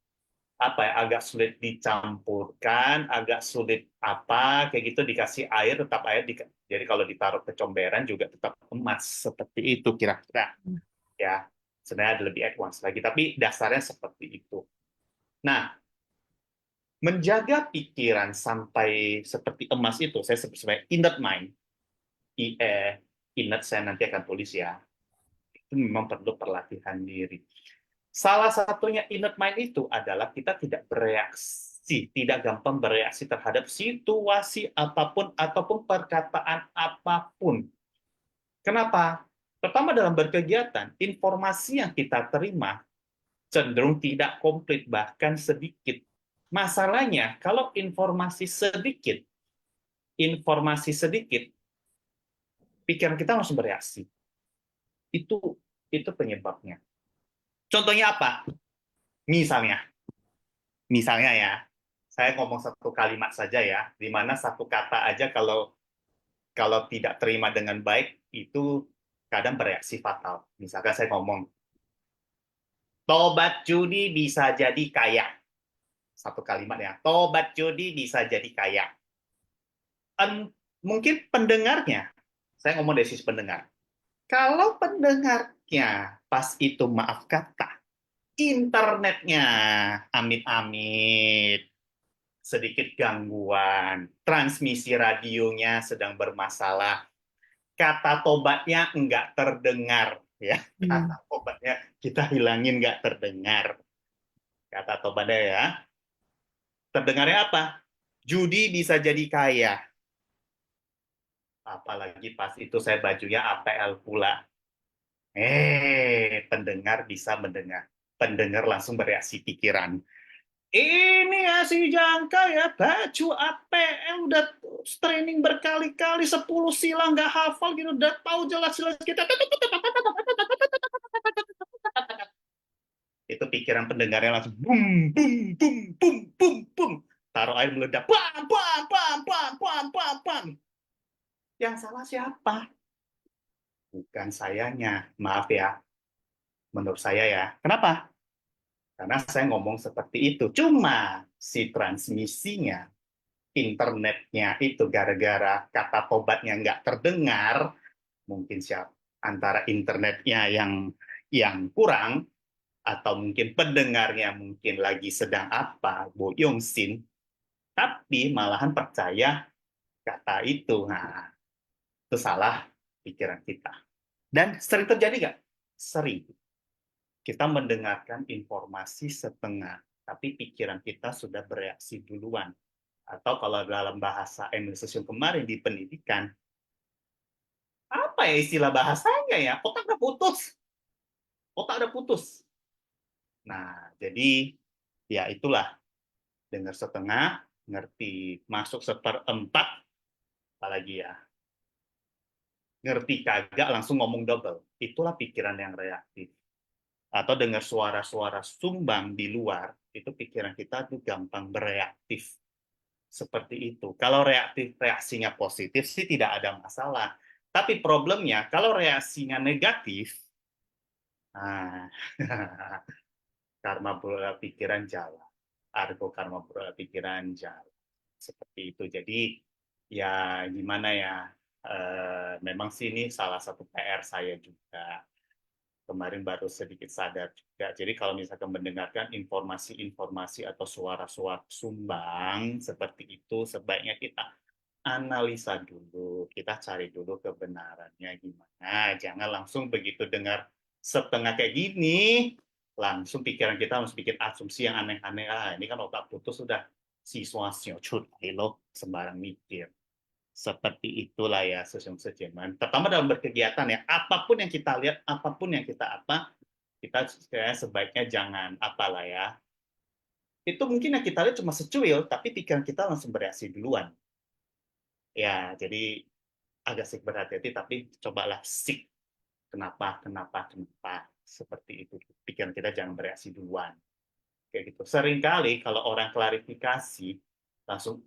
apa ya, agak sulit dicampurkan, agak sulit apa kayak gitu, dikasih air tetap air jadi kalau ditaruh ke comberan juga tetap emas, seperti itu kira-kira ya. Sebenarnya ada lebih advance lagi, tapi dasarnya seperti itu. Nah, menjaga pikiran sampai seperti emas itu saya sebut sebagai inert mind. Inert saya nanti akan tulis ya, itu memang perlu perlatihan diri. Salah satunya inert mind itu adalah kita tidak bereaksi, tidak gampang bereaksi terhadap situasi apapun ataupun perkataan apapun. Kenapa? Pertama, dalam berkegiatan, informasi yang kita terima cenderung tidak komplit, bahkan sedikit. Masalahnya, kalau informasi sedikit, pikiran kita langsung bereaksi. Itu penyebabnya. Contohnya apa? Misalnya ya, saya ngomong satu kalimat saja ya, di mana satu kata aja kalau tidak terima dengan baik itu kadang bereaksi fatal. Misalkan saya ngomong, tobat judi bisa jadi kaya. Satu kalimat ya, tobat judi bisa jadi kaya. Mungkin pendengarnya, saya ngomong dari sisi pendengar. Kalau pendengarnya pas itu maaf kata, internetnya amit-amit, sedikit gangguan, transmisi radionya sedang bermasalah, kata tobatnya enggak terdengar, ya. Kata tobatnya kita hilangin enggak terdengar. Kata tobatnya ya. Terdengarnya apa? Judi bisa jadi kaya. Apalagi pas itu saya bajunya APL pula. Pendengar bisa mendengar. Pendengar langsung bereaksi pikiran. Ini ngasih jangka ya, baju APL udah training berkali-kali, 10 silang nggak hafal gitu, udah tahu jelas-jelas kita. Itu pikiran pendengarnya langsung bum bum bum bum bum bum. Taruh air meledak, bam bam bam bam bam bam bam. Yang salah siapa? Bukan sayanya. Maaf ya, menurut saya ya. Kenapa? Karena saya ngomong seperti itu. Cuma si transmisinya, internetnya itu gara-gara kata tobatnya nggak terdengar, mungkin antara internetnya yang kurang, atau mungkin pendengarnya mungkin lagi sedang apa, boyong sin, tapi malahan percaya kata itu. Nah, itu salah pikiran kita. Dan sering terjadi nggak? Sering. Kita mendengarkan informasi setengah, tapi pikiran kita sudah bereaksi duluan. Atau kalau dalam bahasa Indonesia kemarin di pendidikan, apa ya istilah bahasanya ya? Otak udah putus. Otak udah putus. Nah, jadi ya itulah. Dengar setengah, ngerti masuk seperempat, apalagi ya. Ngerti kagak, langsung ngomong double. Itulah pikiran yang reaktif. Atau dengar suara-suara sumbang di luar, itu pikiran kita tuh gampang bereaktif. Seperti itu. Kalau reaksinya positif sih tidak ada masalah. Tapi problemnya, kalau reaksinya negatif, nah, karma bola pikiran jalan. Argo karma bola pikiran jalan. Seperti itu. Jadi, ya gimana ya, memang sih ini salah satu PR saya juga. Kemarin baru sedikit sadar juga. Jadi kalau misalkan mendengarkan informasi-informasi atau suara-suara sumbang seperti itu, sebaiknya kita analisa dulu, kita cari dulu kebenarannya gimana. Jangan langsung begitu dengar setengah kayak gini, langsung pikiran kita harus bikin asumsi yang aneh-aneh. Ah, ini kan otak putus sudah siswasnya cut, lo sembarang mikir. Seperti itulah ya sejeman. Pertama dalam berkegiatan ya, apapun yang kita lihat, apapun yang kita kita sebaiknya jangan apalah ya. Itu mungkin yang kita lihat cuma secuil, tapi pikiran kita langsung bereaksi duluan. Ya, jadi agak sedikit berhati-hati, tapi cobalah sik. Kenapa. Seperti itu. Pikiran kita jangan bereaksi duluan. Kayak gitu. Seringkali kalau orang klarifikasi, langsung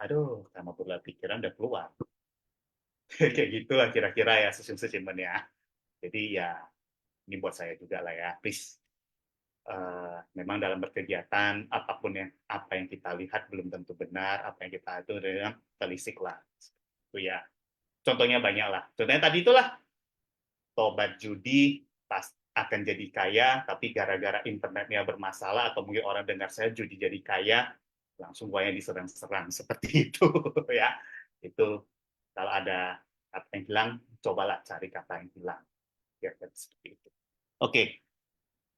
aduh, sama pula pikiran udah keluar. Kayak gitulah kira-kira ya senyum-senyuman ya. Jadi ya ini buat saya juga lah ya, please. Memang dalam berkegiatan apapun apa yang kita lihat belum tentu benar, apa yang kita itu dengan telisik lah. Itu ya. Contohnya banyak lah. Contohnya tadi itulah tobat judi pas akan jadi kaya, tapi gara-gara internetnya bermasalah atau mungkin orang dengar saya judi jadi kaya, langsung guanya diserang-serang seperti itu ya. Itu kalau ada kata yang hilang, cobalah cari kata yang hilang. Ya, seperti itu. Oke,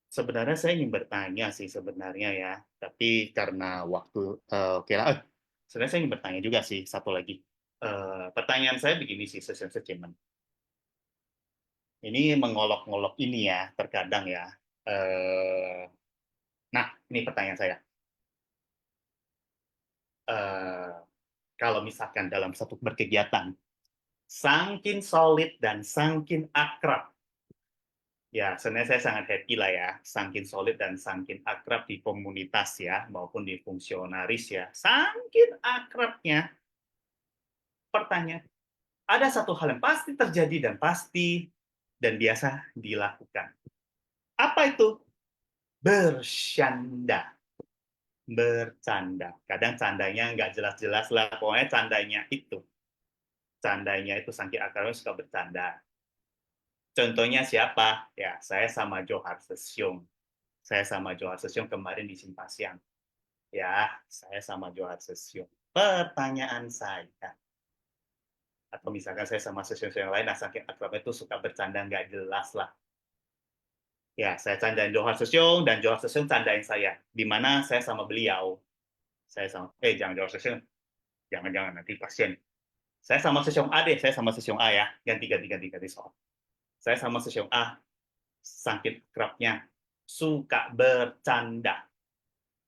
sebenarnya saya ingin bertanya sih sebenarnya ya, tapi karena waktu sebenarnya saya ingin bertanya juga sih satu lagi. Pertanyaan saya begini sih, sesimen. Ini mengolok-ngolok ini ya, terkadang ya. Nah, ini pertanyaan saya. Kalau misalkan dalam satu berkegiatan, sangkin solid dan sangkin akrab. Ya, sebenarnya saya sangat happy lah ya, sangkin solid dan sangkin akrab di komunitas ya, maupun di fungsionaris ya. Sangkin akrabnya, pertanyaan, ada satu hal yang pasti terjadi dan pasti dan biasa dilakukan. Apa itu? Bercanda. Bercanda. Kadang candanya nggak jelas-jelas lah, pokoknya candanya itu. Candanya itu saking akrabnya suka bercanda. Contohnya siapa? Ya, saya sama Johar Sesyong. Saya sama Johar Sesyong kemarin di Simpasiang. Ya, saya sama Johar Sesyong. Pertanyaan saya, atau misalkan saya sama Sesyong yang lain, nah saking akrabnya itu suka bercanda nggak jelas lah. Ya, saya candain Johar Sesyong, dan Johar Sesyong candain saya. Di mana saya sama beliau. Saya sama, jangan Johar Sesyong. Jangan-jangan nanti pasien. Saya sama Sesyong A deh, saya sama Sesyong A ya. Ganti soal. Saya sama Sesyong A, saking akrabnya, suka bercanda.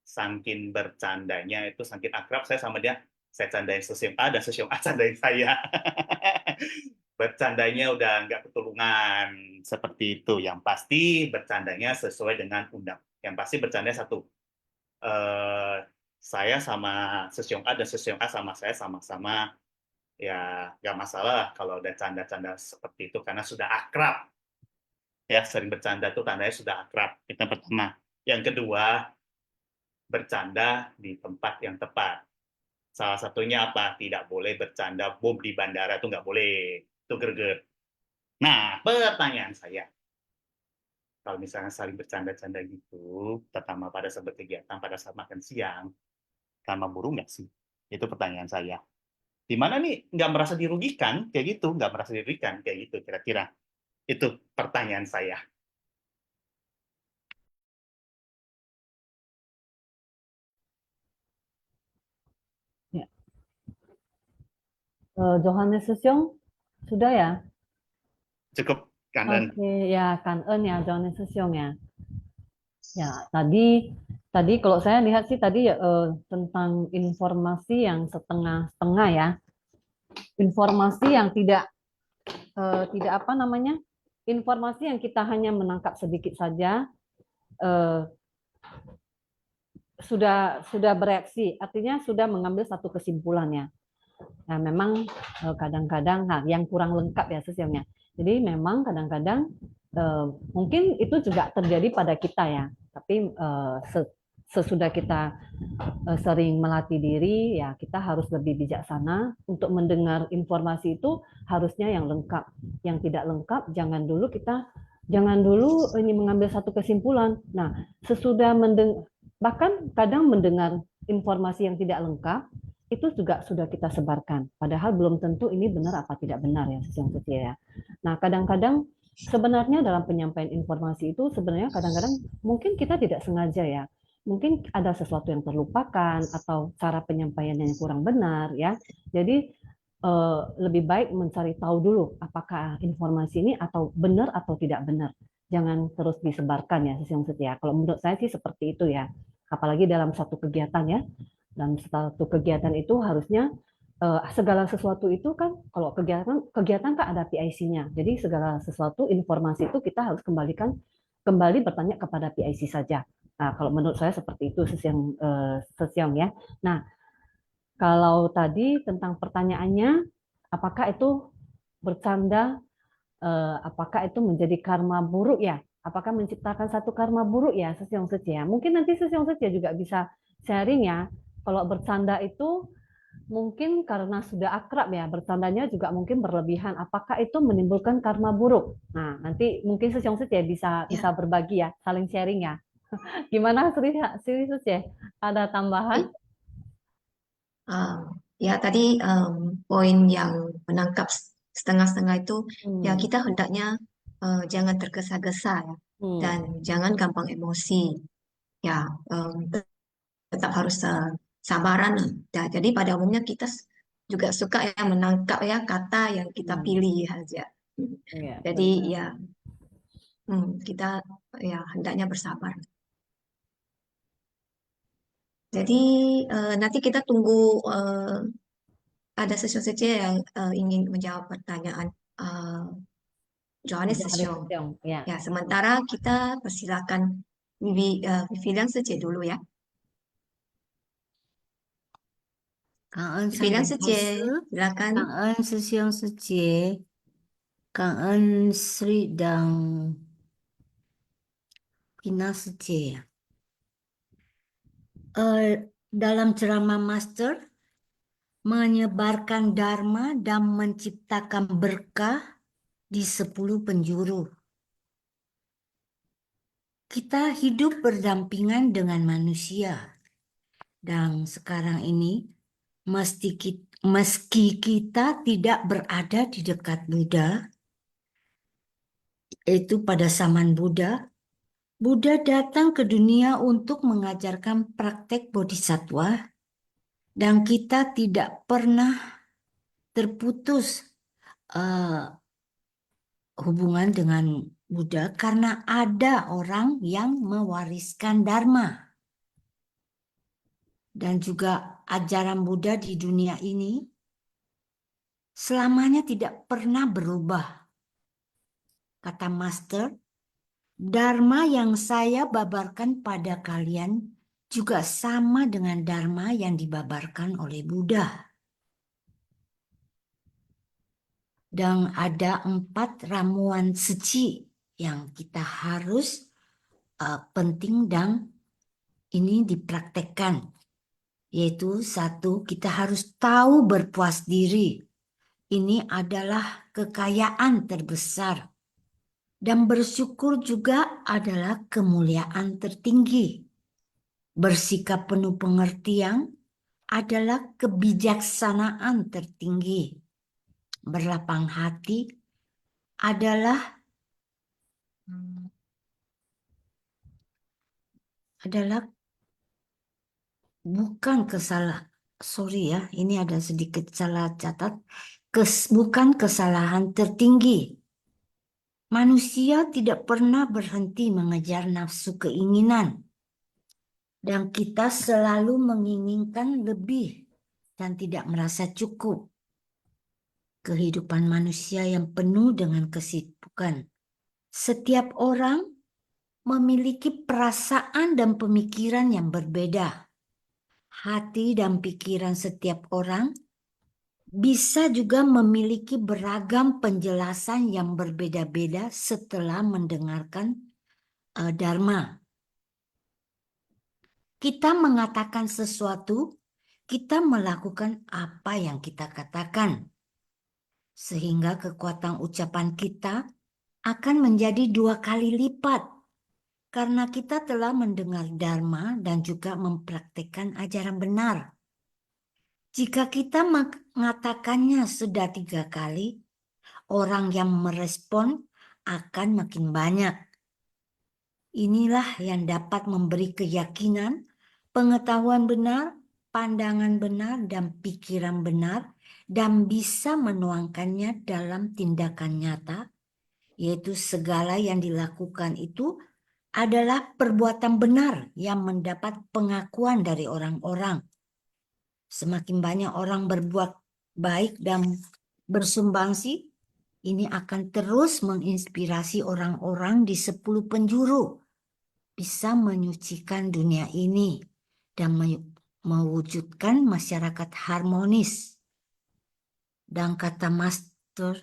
Saking bercandanya itu, saking akrab, saya sama dia, saya candain Sesyong A, dan Sesyong A candain saya. Bercandanya udah nggak ketulungan seperti itu. Yang pasti bercandanya sesuai dengan undang. Yang pasti bercandanya satu. saya sama Sesyong A dan Sesyong A sama saya sama-sama ya nggak masalah kalau ada canda-canda seperti itu karena sudah akrab. Ya, sering bercanda tuh tandanya sudah akrab. Itu yang pertama. Yang kedua, bercanda di tempat yang tepat. Salah satunya apa? Tidak boleh bercanda bom di bandara, itu nggak boleh. Itu greget. Nah, pertanyaan saya, kalau misalnya saling bercanda-canda gitu, pertama pada saat berkegiatan, pada saat makan siang, karma burung nggak sih? Itu pertanyaan saya. Di mana nih nggak merasa dirugikan, kayak gitu, nggak merasa dirugikan, kayak gitu kira-kira. Itu pertanyaan saya.
Ya. Johannes Sesyong, sudah ya?
Cukup, Kanan.
Oke, ya, Kangen ya, Johannes Sesyong ya. Ya, tadi kalau saya lihat sih tadi tentang informasi yang setengah-setengah ya. Informasi yang tidak apa namanya? Informasi yang kita hanya menangkap sedikit saja eh, sudah bereaksi, artinya sudah mengambil satu kesimpulannya. Nah, memang kadang-kadang yang kurang lengkap ya sosialnya. Jadi memang kadang-kadang mungkin itu juga terjadi pada kita ya. Tapi sesudah kita sering melatih diri, ya kita harus lebih bijaksana untuk mendengar informasi itu harusnya yang lengkap. Yang tidak lengkap jangan dulu ini mengambil satu kesimpulan. Nah, bahkan kadang mendengar informasi yang tidak lengkap itu juga sudah kita sebarkan. Padahal belum tentu ini benar apa tidak benar ya, yang setia ya. Nah, kadang-kadang sebenarnya dalam penyampaian informasi itu sebenarnya kadang-kadang mungkin kita tidak sengaja ya. Mungkin ada sesuatu yang terlupakan atau cara penyampaiannya yang kurang benar ya. Jadi lebih baik mencari tahu dulu apakah informasi ini atau benar atau tidak benar. Jangan terus disebarkan ya, yang setia. Kalau menurut saya sih seperti itu ya. Apalagi dalam satu kegiatan ya. Dalam satu kegiatan itu harusnya segala sesuatu itu kan kalau kegiatan kan ada PIC-nya. Jadi segala sesuatu informasi itu kita harus kembali bertanya kepada PIC saja. Nah, kalau menurut saya seperti itu Sesiang ya. Nah, kalau tadi tentang pertanyaannya apakah itu bercanda apakah itu menjadi karma buruk ya? Apakah menciptakan satu karma buruk ya Sesiang Setia? Mungkin nanti Sesiang Setia juga bisa sharing ya. Kalau bercanda itu mungkin karena sudah akrab ya, bercandanya juga mungkin berlebihan. Apakah itu menimbulkan karma buruk? Nah, nanti mungkin Sesiang Setia bisa
Ya.
berbagi ya, saling sharing ya. Gimana Sri ya? Ada tambahan?
Ya tadi poin yang menangkap setengah-setengah itu ya
Hmm.
kita hendaknya jangan tergesa-gesa ya dan jangan gampang emosi ya tetap harus sabaran. Ya, jadi pada umumnya kita juga suka ya menangkap ya kata yang kita pilih aja.
Iya,
Jadi
benar.
ya kita ya hendaknya bersabar. Jadi nanti kita tunggu ada sesi-sesi yang ingin menjawab pertanyaan Johannes
Ada
Sesyong.
Sesiang, ya.
Ya, sementara kita persilakan Vivian saja dulu ya.
感恩上
Vivian
人开
saja,
示，
silakan.
感恩师兄师姐，感恩 Sri dan Pina 师姐呀。dalam ceramah Master menyebarkan Dharma dan menciptakan berkah di 10 penjuru. Kita hidup berdampingan dengan manusia. Dan sekarang ini meski kita tidak berada di dekat Buddha, yaitu pada zaman Buddha, Buddha datang ke dunia untuk mengajarkan praktek bodhisattva dan kita tidak pernah terputus hubungan dengan Buddha karena ada orang yang mewariskan Dharma. Dan juga ajaran Buddha di dunia ini selamanya tidak pernah berubah. Kata Master, Dharma yang saya babarkan pada kalian juga sama dengan Dharma yang dibabarkan oleh Buddha. Dan ada 4 ramuan suci yang kita harus penting dan ini dipraktekkan. Yaitu 1, kita harus tahu berpuas diri. Ini adalah kekayaan terbesar. Dan bersyukur juga adalah kemuliaan tertinggi. Bersikap penuh pengertian adalah kebijaksanaan tertinggi. Berlapang hati adalah bukan ini ada sedikit salah catat, bukan kesalahan tertinggi. Manusia tidak pernah berhenti mengejar nafsu keinginan. Dan kita selalu menginginkan lebih dan tidak merasa cukup. Kehidupan manusia yang penuh dengan kesibukan. Setiap orang memiliki perasaan dan pemikiran yang berbeda. Hati dan pikiran setiap orang bisa juga memiliki beragam penjelasan yang berbeda-beda setelah mendengarkan Dharma. Kita mengatakan sesuatu, kita melakukan apa yang kita katakan. Sehingga kekuatan ucapan kita akan menjadi 2 kali lipat. Karena kita telah mendengar Dharma dan juga mempraktikkan ajaran benar. Jika kita mengatakannya sudah 3 kali, orang yang merespon akan makin banyak. Inilah yang dapat memberi keyakinan, pengetahuan benar, pandangan benar, dan pikiran benar, dan bisa menuangkannya dalam tindakan nyata, yaitu segala yang dilakukan itu adalah perbuatan benar yang mendapat pengakuan dari orang-orang. Semakin banyak orang berbuat baik dan bersumbangsi, ini akan terus menginspirasi orang-orang di 10 penjuru bisa menyucikan dunia ini dan mewujudkan masyarakat harmonis. Dan kata Master,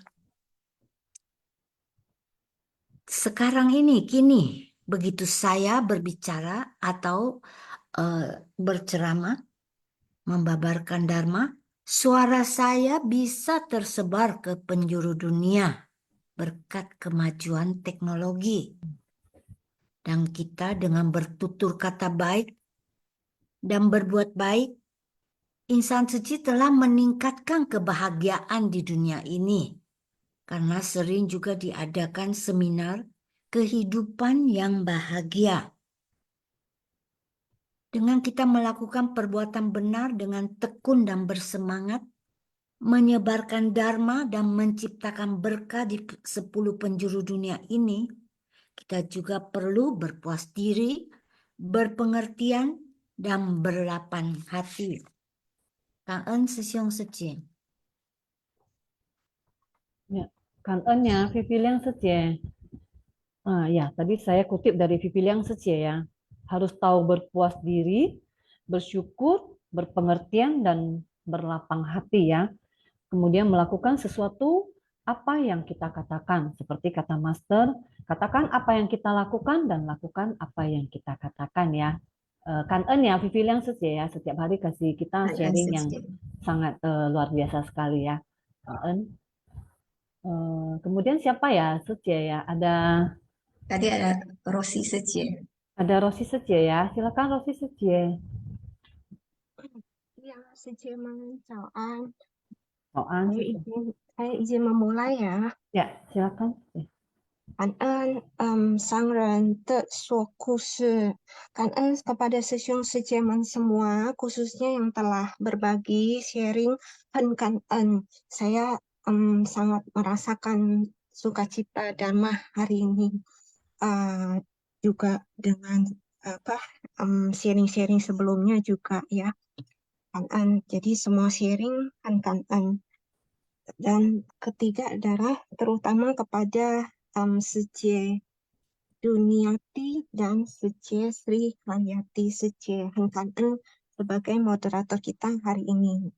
sekarang ini, kini, begitu saya berbicara atau berceramah, membabarkan Dharma, suara saya bisa tersebar ke penjuru dunia berkat kemajuan teknologi. Dan kita dengan bertutur kata baik dan berbuat baik, insan suci telah meningkatkan kebahagiaan di dunia ini. Karena sering juga diadakan seminar kehidupan yang bahagia. Dengan kita melakukan perbuatan benar dengan tekun dan bersemangat, menyebarkan Dharma dan menciptakan berkah di 10 penjuru dunia ini, kita juga perlu berpuas diri, berpengertian, dan berlapang hati. Cảm ơn sư兄sư chị.
Ya, cảm ơn ya Vivi Liang Setie. Ya, tadi saya kutip dari Vivi Liang Setie ya. Harus tahu berpuas diri, bersyukur, berpengertian, dan berlapang hati ya. Kemudian melakukan sesuatu apa yang kita katakan. Seperti kata Master, katakan apa yang kita lakukan dan lakukan apa yang kita katakan ya. Kan ya Vivi Liang Setie ya, setiap hari kasih kita sharing yang sangat luar biasa sekali ya. Kan kemudian siapa ya Setie ya?
Tadi ada Rosi Setie.
Ada Rosi Setie ya. Silakan Rosi Setie.
Ya, Setie Chào An.
An.
Saya izin memulai ya.
Ya, silakan.
感恩商人的说故事，感恩kepada师兄师姐们semua, khususnya yang telah berbagi, sharing, kan saya sangat merasakan sukacita Dharma hari ini, juga dengan sharing-sharing sebelumnya juga ya, jadi semua sharing kan. Dan ketiga adalah terutama kepada Setie Duniati dan Suci Sri Hayati Suci Hengkan sebagai moderator kita hari ini.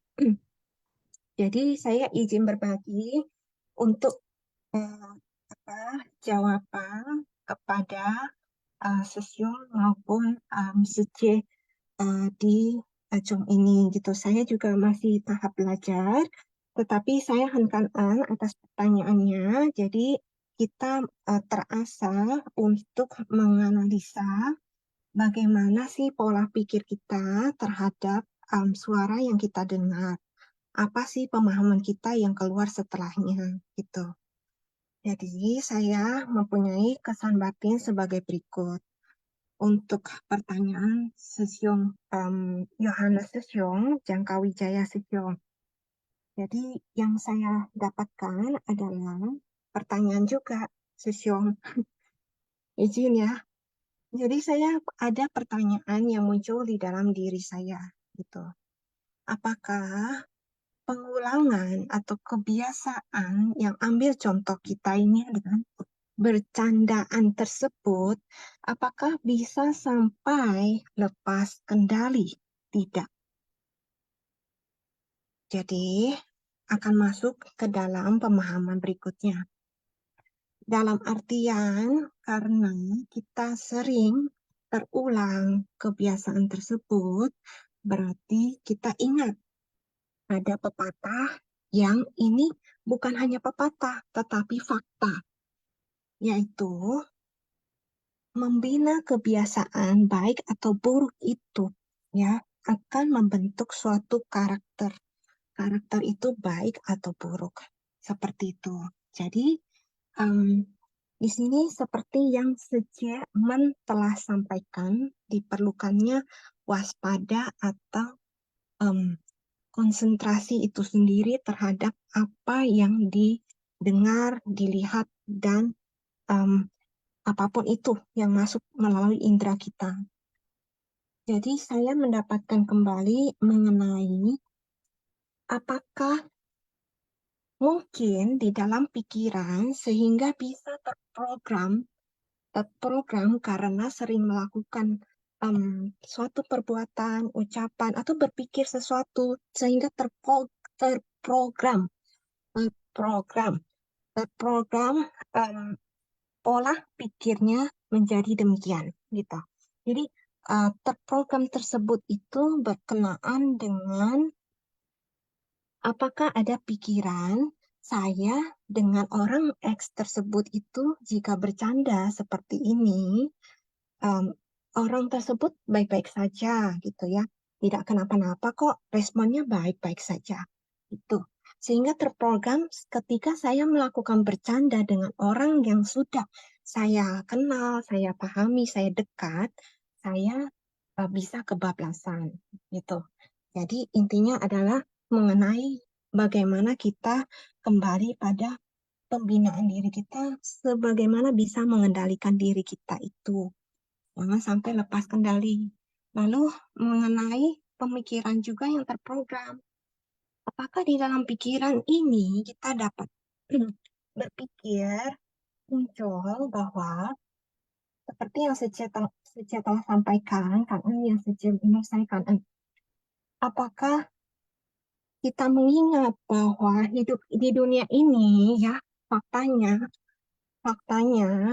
Jadi saya izin berbagi untuk jawaban kepada Sesyong maupun Suci di Jom ini gitu. Saya juga masih tahap belajar, tetapi saya henkan atas pertanyaannya. Jadi kita terasa untuk menganalisa bagaimana sih pola pikir kita terhadap suara yang kita dengar. Apa sih pemahaman kita yang keluar setelahnya gitu. Jadi saya mempunyai kesan batin sebagai berikut. Untuk pertanyaan Sesyong Yohanes Sesyong, Jangkawijaya Sesyong. Jadi yang saya dapatkan adalah pertanyaan juga Sesyong. Izin ya. Jadi saya ada pertanyaan yang muncul di dalam diri saya gitu. Apakah pengulangan atau kebiasaan yang ambil contoh kita ini adalah bercandaan tersebut, apakah bisa sampai lepas kendali? Tidak. Jadi, akan masuk ke dalam pemahaman berikutnya. Dalam artian, karena kita sering terulang kebiasaan tersebut, berarti kita ingat ada pepatah yang ini bukan hanya pepatah, tetapi fakta, yaitu membina kebiasaan baik atau buruk itu ya akan membentuk suatu karakter. Karakter itu baik atau buruk. Seperti itu. Jadi di sini seperti yang Sujemen telah sampaikan, diperlukannya waspada atau konsentrasi itu sendiri terhadap apa yang didengar, dilihat, dan apapun itu yang masuk melalui indera kita. Jadi saya mendapatkan kembali mengenai apakah mungkin di dalam pikiran sehingga bisa terprogram karena sering melakukan suatu perbuatan, ucapan, atau berpikir sesuatu sehingga terprogram pola pikirnya menjadi demikian gitu. Jadi terprogram tersebut itu berkenaan dengan apakah ada pikiran saya dengan orang X tersebut itu jika bercanda seperti ini orang tersebut baik-baik saja gitu ya, tidak kenapa-napa kok, responnya baik-baik saja itu. Sehingga terprogram ketika saya melakukan bercanda dengan orang yang sudah saya kenal, saya pahami, saya dekat, saya bisa kebablasan gitu. Jadi intinya adalah mengenai bagaimana kita kembali pada pembinaan diri kita, sebagaimana bisa mengendalikan diri kita itu. Jangan sampai lepas kendali. Lalu mengenai pemikiran juga yang terprogram. Apakah di dalam pikiran ini kita dapat berpikir muncul bahwa seperti yang saya telah sampaikan, yang saya menyelesaikan, apakah kita mengingat bahwa hidup di dunia ini ya faktanya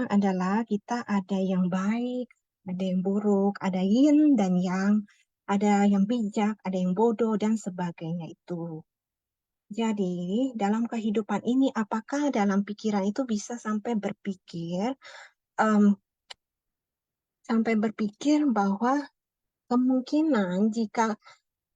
adalah kita ada yang baik, ada yang buruk, ada yin dan yang, ada yang bijak, ada yang bodoh dan sebagainya itu. Jadi, dalam kehidupan ini, apakah dalam pikiran itu bisa sampai berpikir bahwa kemungkinan jika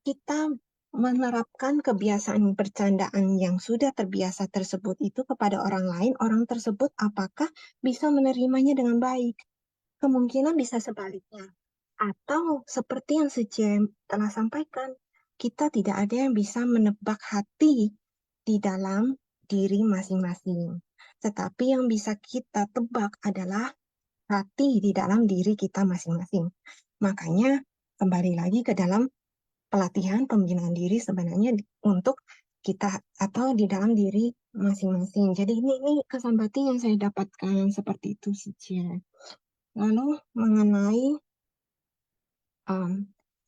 kita menerapkan kebiasaan bercandaan yang sudah terbiasa tersebut itu kepada orang lain, orang tersebut apakah bisa menerimanya dengan baik? Kemungkinan bisa sebaliknya. Atau seperti yang Sujem telah sampaikan, kita tidak ada yang bisa menebak hati di dalam diri masing-masing. Tetapi yang bisa kita tebak adalah hati di dalam diri kita masing-masing. Makanya kembali lagi ke dalam pelatihan pembinaan diri sebenarnya untuk kita atau di dalam diri masing-masing. Jadi ini kesan batin yang saya dapatkan seperti itu saja. Lalu mengenai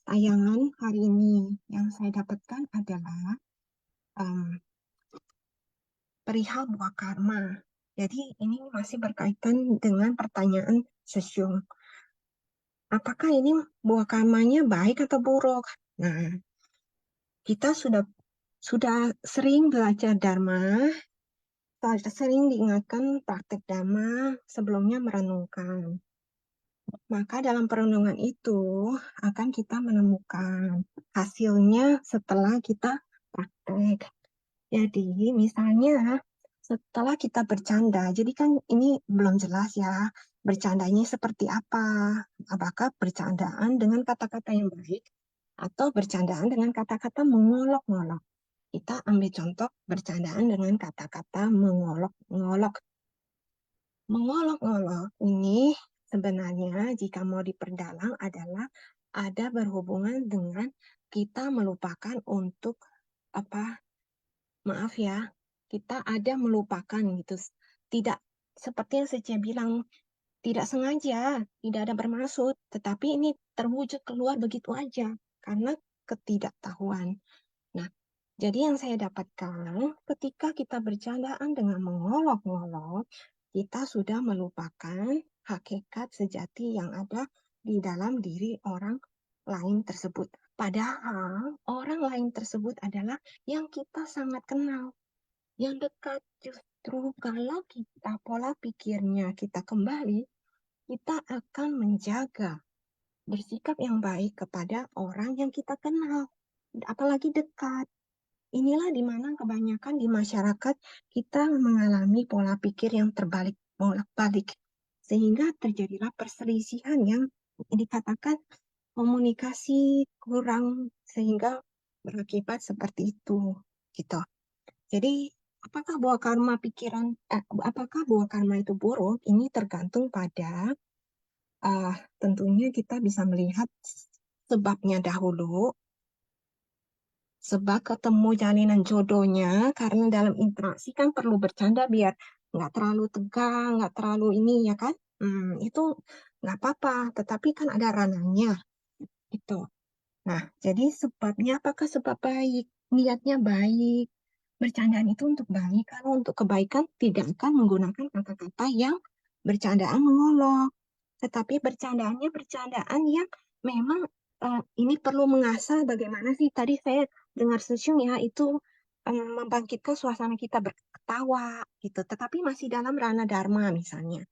tayangan hari ini yang saya dapatkan adalah perihal buah karma. Jadi ini masih berkaitan dengan pertanyaan Sesyung. Apakah ini buah karmanya baik atau buruk? Nah, kita sudah sering belajar Dharma, sering diingatkan praktek Dharma sebelumnya merenungkan. Maka dalam perenungan itu akan kita menemukan hasilnya setelah kita praktek. Jadi misalnya setelah kita bercanda, jadi kan ini belum jelas ya bercandanya seperti apa. Apakah bercandaan dengan kata-kata yang baik atau bercandaan dengan kata-kata mengolok-ngolok. Kita ambil contoh bercandaan dengan kata-kata mengolok-ngolok. Mengolok-ngolok ini sebenarnya jika mau diperdalam adalah ada berhubungan dengan kita melupakan untuk maaf ya, kita ada melupakan gitu. Tidak seperti yang saya bilang, tidak sengaja, tidak ada bermaksud, tetapi ini terwujud keluar begitu aja karena ketidaktahuan. Nah, jadi yang saya dapatkan ketika kita bercandaan dengan mengolok-ngolok, kita sudah melupakan hakikat sejati yang ada di dalam diri orang lain tersebut. Padahal orang lain tersebut adalah yang kita sangat kenal, yang dekat. Justru kalau kita pola pikirnya kita kembali, kita akan menjaga bersikap yang baik kepada orang yang kita kenal, apalagi dekat. Inilah di mana kebanyakan di masyarakat kita mengalami pola pikir yang terbalik, bolak-balik. Sehingga terjadilah perselisihan yang dikatakan komunikasi kurang sehingga berakibat seperti itu, gitu. Jadi apakah buah karma itu buruk? Ini tergantung pada tentunya kita bisa melihat sebabnya dahulu. Sebab ketemu jalinan jodohnya, karena dalam interaksi kan perlu bercanda biar nggak terlalu tegang, nggak terlalu ini ya kan? Itu nggak apa-apa, tetapi kan ada ranahnya. Itu. Nah, jadi sebabnya apakah sebab baik? Niatnya baik. Bercandaan itu untuk baik. Kalau untuk kebaikan tidak akan menggunakan kata-kata yang bercandaan mengolok. Tetapi bercandaannya bercandaan yang memang ini perlu mengasah bagaimana sih tadi saya dengar Susyung ya itu membangkitkan suasana kita berketawa gitu. Tetapi masih dalam ranah dharma misalnya.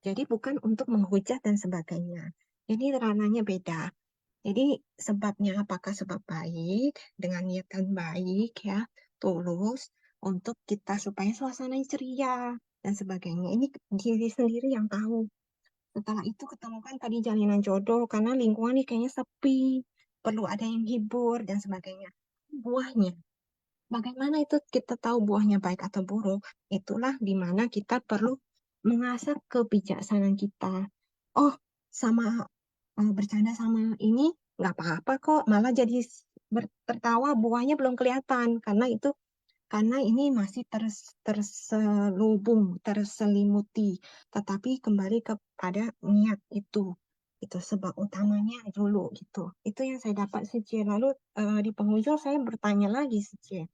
Jadi bukan untuk menghujat dan sebagainya. Jadi ranahnya beda. Jadi sebabnya apakah sebab baik dengan niatan baik ya, tulus untuk kita supaya suasana ceria dan sebagainya. Ini diri sendiri yang tahu. Setelah itu ketemukan tadi jalinan jodoh karena lingkungan ini kayaknya sepi, perlu ada yang hibur dan sebagainya. Buahnya, bagaimana itu kita tahu buahnya baik atau buruk? Itulah di mana kita perlu mengasah kebijaksanaan kita. Oh, sama bercanda sama ini nggak apa-apa kok, malah jadi tertawa buahnya belum kelihatan karena ini masih terselubung, terselimuti. Tetapi kembali kepada niat itu sebab utamanya dulu gitu. Itu yang saya dapat sih, Cie. Lalu di penghujung saya bertanya lagi sih, Cie.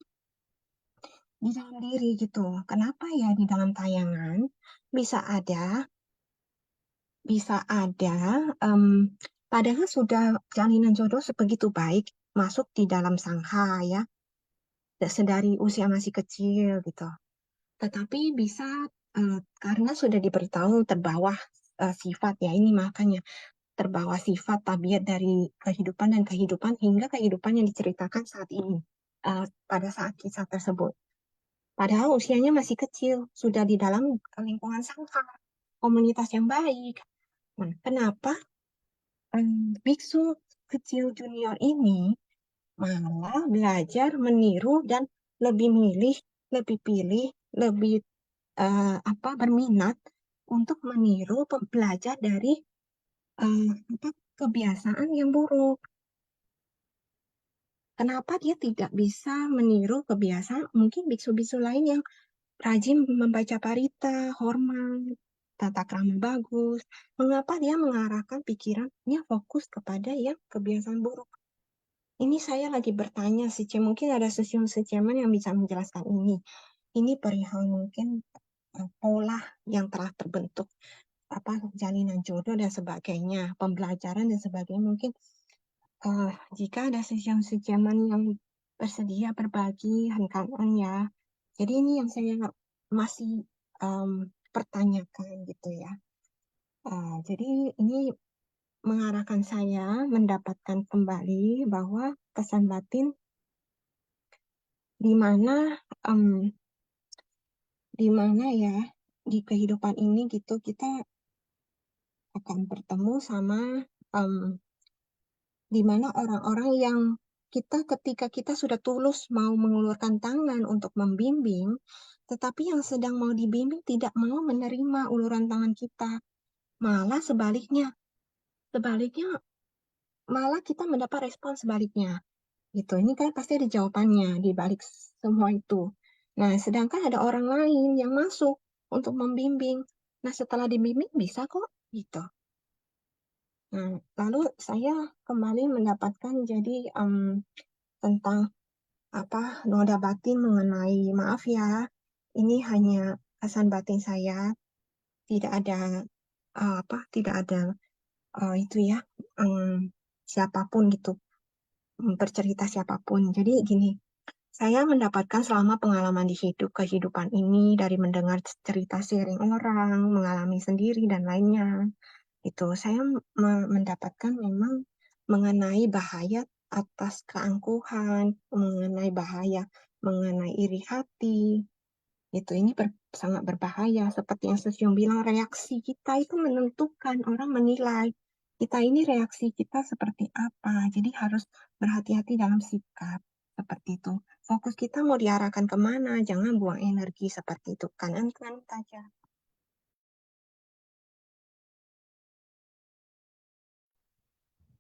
Di dalam diri gitu, kenapa ya di dalam tayangan bisa ada padahal sudah jalinan jodoh sebegitu baik masuk di dalam sangha ya, sedari usia masih kecil gitu. Tetapi bisa karena sudah diberitahu terbawa sifat ya ini makanya terbawa sifat tabiat dari kehidupan dan kehidupan hingga kehidupan yang diceritakan saat ini pada saat kisah tersebut. Padahal usianya masih kecil, sudah di dalam lingkungan sangha, komunitas yang baik. Nah, kenapa biksu kecil junior ini malah belajar meniru dan lebih milih, lebih pilih, lebih berminat untuk meniru belajar dari kebiasaan yang buruk. Kenapa dia tidak bisa meniru kebiasaan mungkin biksu-biksu lain yang rajin membaca parita, hormat, tata krama bagus, mengapa dia mengarahkan pikirannya fokus kepada yang kebiasaan buruk? Ini saya lagi bertanya sih, mungkin ada Sisyong Secheman yang bisa menjelaskan ini. Ini perihal mungkin pola yang telah terbentuk, jalinan jodoh dan sebagainya, pembelajaran dan sebagainya. Mungkin jika ada Sisyong Secheman yang bersedia berbagi, henkan ya. Jadi ini yang saya masih pertanyakan gitu ya. Jadi ini mengarahkan saya mendapatkan kembali bahwa kesan batin di mana ya di kehidupan ini gitu kita akan bertemu sama di mana orang-orang yang ketika kita sudah tulus mau mengulurkan tangan untuk membimbing, tetapi yang sedang mau dibimbing tidak mau menerima uluran tangan kita. Malah sebaliknya malah kita mendapat respon sebaliknya. Gitu. Ini kan pasti ada jawabannya di balik semua itu. Nah, sedangkan ada orang lain yang masuk untuk membimbing. Nah, setelah dibimbing bisa kok gitu. Nah, lalu saya kembali mendapatkan jadi tentang noda batin mengenai maaf ya, ini hanya kesan batin saya, tidak ada itu ya siapapun gitu bercerita siapapun. Jadi gini, saya mendapatkan selama pengalaman di kehidupan ini dari mendengar cerita sharing orang, mengalami sendiri dan lainnya. Itu saya mendapatkan memang mengenai bahaya atas keangkuhan, mengenai bahaya, mengenai iri hati. Ini sangat berbahaya. Seperti yang Susyong bilang, reaksi kita itu menentukan, orang menilai kita ini reaksi kita seperti apa. Jadi harus berhati-hati dalam sikap seperti itu. Fokus kita mau diarahkan kemana, jangan buang energi seperti itu. Kanan saja.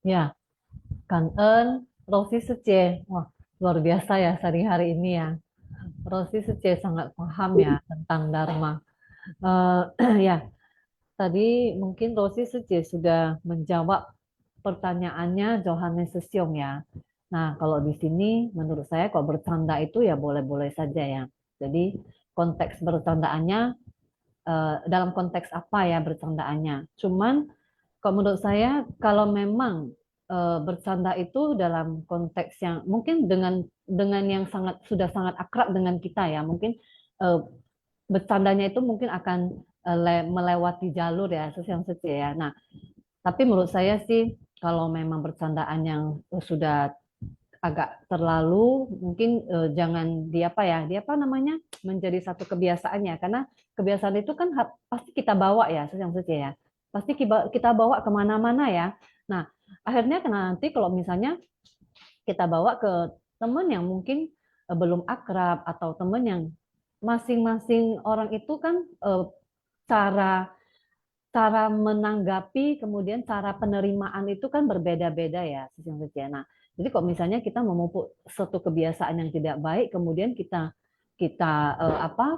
Ya, Kang En, Rosi Sece. Wah, luar biasa ya hari ini ya. Rosi Sece sangat paham ya tentang Dharma. Ya, tadi mungkin Rosi Sece sudah menjawab pertanyaannya Johannes Sesyong ya. Nah, kalau di sini menurut saya kalau bercanda itu ya boleh-boleh saja ya. Jadi konteks bercandaannya dalam konteks apa ya bercandaannya. Cuman kalau menurut saya kalau memang bercanda itu dalam konteks yang mungkin dengan yang sudah sangat akrab dengan kita ya, mungkin bercandanya itu mungkin akan melewati jalur ya, sosial ya. Nah, tapi menurut saya sih kalau memang bercandaan yang sudah agak terlalu mungkin jangan di apa namanya menjadi satu kebiasaannya, karena kebiasaan itu kan pasti kita bawa ya, sosial ya. Pasti kita bawa kemana-mana ya. Nah, akhirnya nanti kalau misalnya kita bawa ke teman yang mungkin belum akrab atau teman yang masing-masing orang itu kan cara menanggapi kemudian cara penerimaan itu kan berbeda-beda ya, nah, jadi kok misalnya kita memupuk suatu kebiasaan yang tidak baik kemudian kita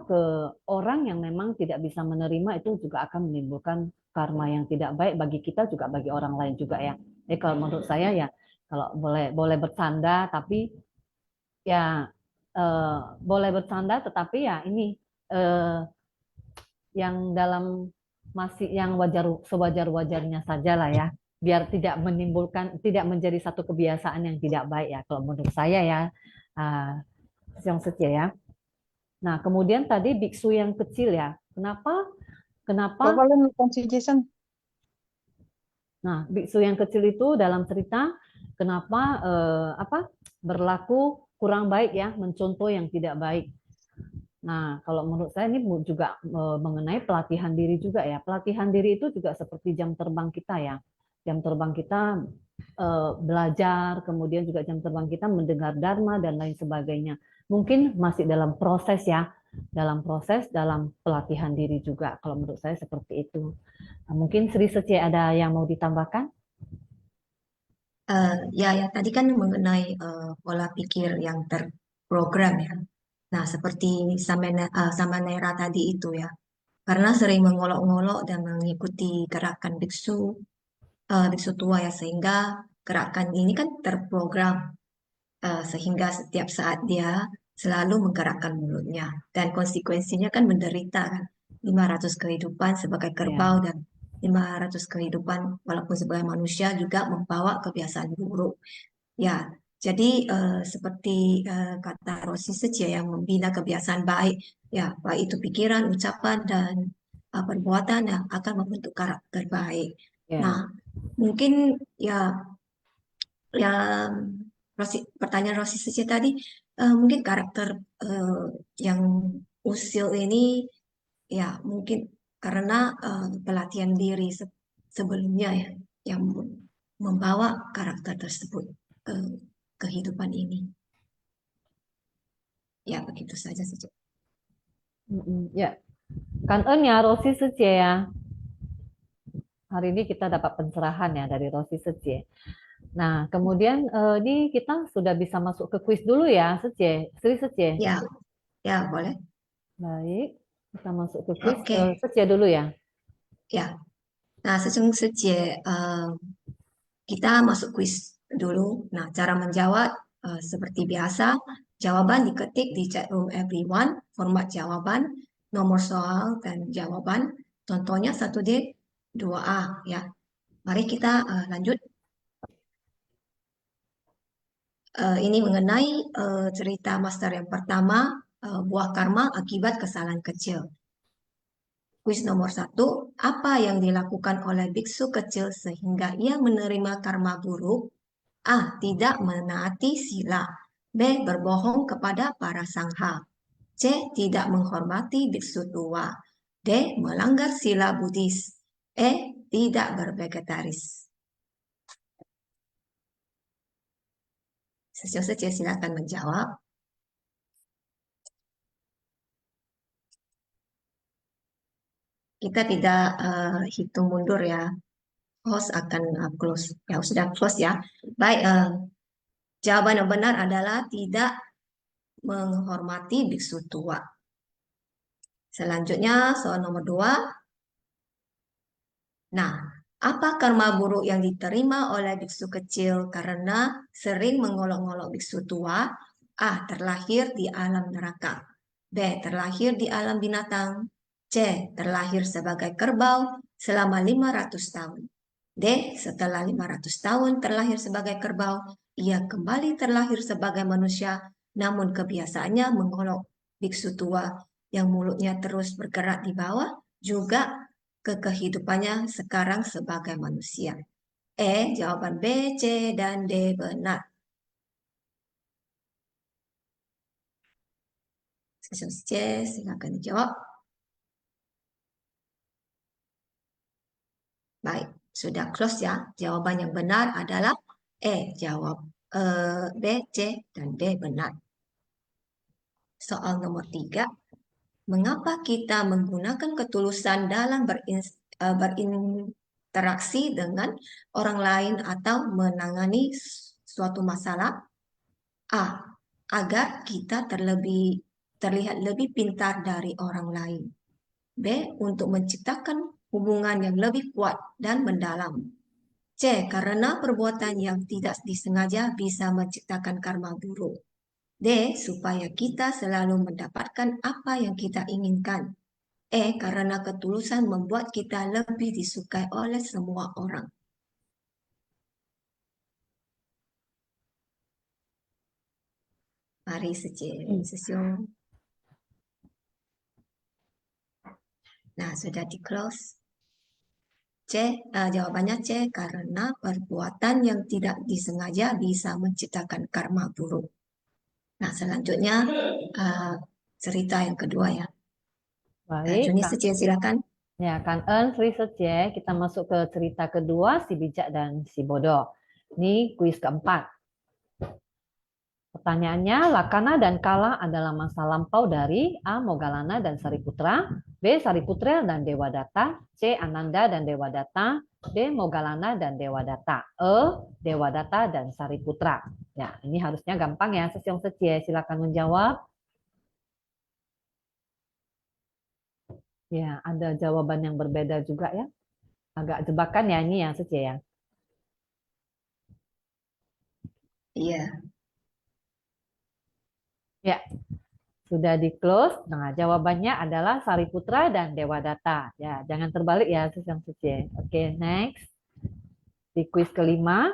ke orang yang memang tidak bisa menerima, itu juga akan menimbulkan karma yang tidak baik bagi kita juga bagi orang lain juga ya. Jadi kalau menurut saya ya kalau boleh bercanda tapi ya boleh bercanda tetapi ya ini yang dalam masih yang sewajar-wajarnya saja lah ya, biar tidak menjadi satu kebiasaan yang tidak baik ya kalau menurut saya ya, yang setia ya. Nah, kemudian tadi biksu yang kecil ya, kenapa? Nah, biksu yang kecil itu dalam cerita kenapa berlaku kurang baik ya, mencontoh yang tidak baik. Nah, kalau menurut saya ini juga mengenai pelatihan diri juga ya. Pelatihan diri itu juga seperti jam terbang kita ya. Jam terbang kita belajar, kemudian juga jam terbang kita mendengar dharma dan lain sebagainya. Mungkin masih dalam proses ya, dalam pelatihan diri juga. Kalau menurut saya seperti itu. Nah, mungkin Sri Sece ada yang mau ditambahkan?
Ya, tadi kan mengenai pola pikir yang terprogram ya. Nah, seperti Samanera tadi itu ya. karena sering mengolok-ngolok dan mengikuti gerakan biksu tua ya, sehingga gerakan ini kan terprogram, sehingga setiap saat dia selalu menggerakkan mulutnya dan konsekuensinya kan menderita kan, 500 kehidupan sebagai
Ya.
kerbau dan 500 kehidupan walaupun sebagai manusia juga membawa kebiasaan buruk. Ya, jadi seperti kata Rosi saja yang membina kebiasaan baik, ya baik itu pikiran, ucapan dan perbuatan yang akan membentuk karakter baik.
Ya.
Nah, mungkin ya yang pertanyaan Rosi saja tadi, mungkin karakter yang usil ini ya mungkin karena pelatihan diri sebelumnya ya yang membawa karakter tersebut ke kehidupan ini. Ya begitu saja.
Ya, cảm ơn nhà Rosi Sece ya. Hari ini kita dapat pencerahan ya dari Rosi Sece. Nah, kemudian ini kita sudah bisa masuk ke kuis dulu ya, Sece, Sri Sece.
Ya boleh.
Baik, kita masuk ke kuis.
Oke.
Sece dulu ya.
Ya. Nah, Sece, kita masuk kuis dulu. Nah, cara menjawab seperti biasa, jawaban diketik di chat room everyone, format jawaban, nomor soal dan jawaban. Contohnya 1D, 2A ya. Mari kita lanjut. Ini mengenai cerita master yang pertama, buah karma akibat kesalahan kecil. Kuis nomor 1, apa yang dilakukan oleh biksu kecil sehingga ia menerima karma buruk? A. Tidak menaati sila. B. Berbohong kepada para sangha. C. Tidak menghormati biksu tua. D. Melanggar sila Buddhis. E. Tidak bervegetaris. Sesio silakan menjawab. Kita tidak hitung mundur ya. Host akan close. Ya sudah close ya. Baik, jawaban yang benar adalah tidak menghormati biksu tua. Selanjutnya soal nomor 2. Nah, apa karma buruk yang diterima oleh biksu kecil karena sering mengolok-ngolok biksu tua? A. Terlahir di alam neraka. B. Terlahir di alam binatang. C. Terlahir sebagai kerbau selama 500 tahun. D. Setelah 500 tahun terlahir sebagai kerbau, ia kembali terlahir sebagai manusia, namun kebiasaannya mengolok biksu tua yang mulutnya terus bergerak di bawah, juga ke kehidupannya sekarang sebagai manusia. E. Jawaban B, C, dan D benar. C, silakan dijawab. Baik, sudah close ya. Jawaban yang benar adalah E. Jawab B, C, dan D benar. Soal nomor 3. Mengapa kita menggunakan ketulusan dalam berinteraksi dengan orang lain atau menangani suatu masalah? A. Agar kita terlihat lebih pintar dari orang lain. B. Untuk menciptakan hubungan yang lebih kuat dan mendalam. C. Karena perbuatan yang tidak disengaja bisa menciptakan karma buruk. D. Supaya kita selalu mendapatkan apa yang kita inginkan. E. Karena ketulusan membuat kita lebih disukai oleh semua orang. Mari session. Nah, sudah di close. C. Jawabannya C. Karena perbuatan yang tidak disengaja bisa menciptakan karma buruk. Nah, selanjutnya cerita yang kedua ya.
Baik,
Juni Sece, silakan.
Ya, Kan En, Sri Sece, kita masuk ke cerita kedua, si bijak dan si bodoh. Ini kuis keempat. Pertanyaannya, Lakana dan Kala adalah masa lampau dari A. Moggallana dan Sariputra, B. Sariputra dan Dewadatta, C. Ananda dan Dewadatta, D. Moggallana dan Dewadatta, E. Dewadatta dan Sariputra. Ya, ini harusnya gampang ya, Sesyong Sece, silakan menjawab. Ya, ada jawaban yang berbeda juga ya. Agak jebakan ya ini ya, Suci ya.
Iya.
Ya, sudah di close. Nah, jawabannya adalah Sariputra dan Dewadatta. Ya, jangan terbalik ya, Suci. Oke, next. Di kuis kelima,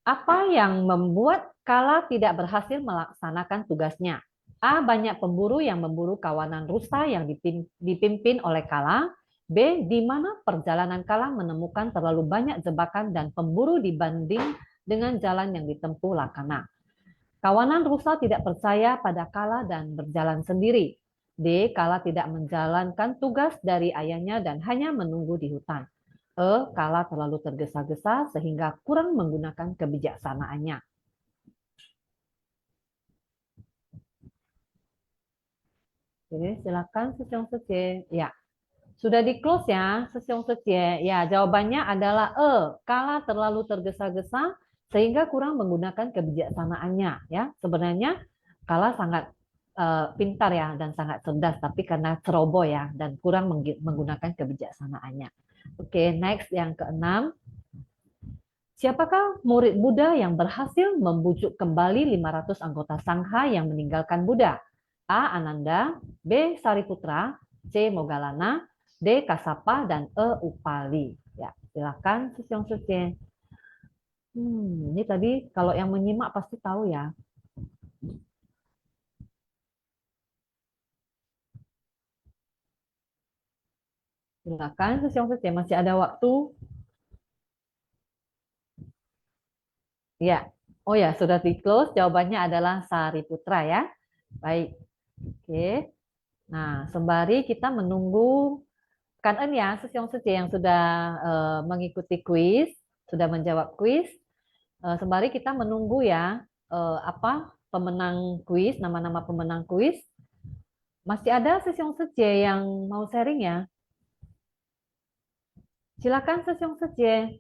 apa yang membuat Kala tidak berhasil melaksanakan tugasnya? A. Banyak pemburu yang memburu kawanan rusa yang dipimpin oleh Kala. B. Di mana perjalanan Kala menemukan terlalu banyak jebakan dan pemburu dibanding dengan jalan yang ditempuh Lakana. Kawanan rusa tidak percaya pada Kala dan berjalan sendiri. D. Kala tidak menjalankan tugas dari ayahnya dan hanya menunggu di hutan. Kala terlalu tergesa-gesa sehingga kurang menggunakan kebijaksanaannya. Oke, silakan Sesyong Sece. Ya, sudah di close ya, Sesyong Sece. Ya, jawabannya adalah Kala terlalu tergesa-gesa sehingga kurang menggunakan kebijaksanaannya. Ya, sebenarnya Kala sangat pintar ya dan sangat cerdas, tapi karena ceroboh ya dan kurang menggunakan kebijaksanaannya. Oke, next yang keenam. Siapakah murid Buddha yang berhasil membujuk kembali 500 anggota Sangha yang meninggalkan Buddha? A. Ananda, B. Sariputra, C. Moggallana, D. Kassapa, dan E. Upali. Ya, silakan Sesyong Suci. Ini tadi kalau yang menyimak pasti tahu ya. Silakan Sesyong Suci, masih ada waktu. Ya, oh ya sudah di close. Jawabannya adalah Sariputra ya. Baik, oke. Nah, sembari kita menunggu Kan En ya, Sesyong Suci yang sudah mengikuti kuis, sudah menjawab kuis. Sembari kita menunggu ya, apa pemenang kuis, nama-nama pemenang kuis. Masih ada Sesyong Suci yang mau sharing ya? Silakan Sesyong Suci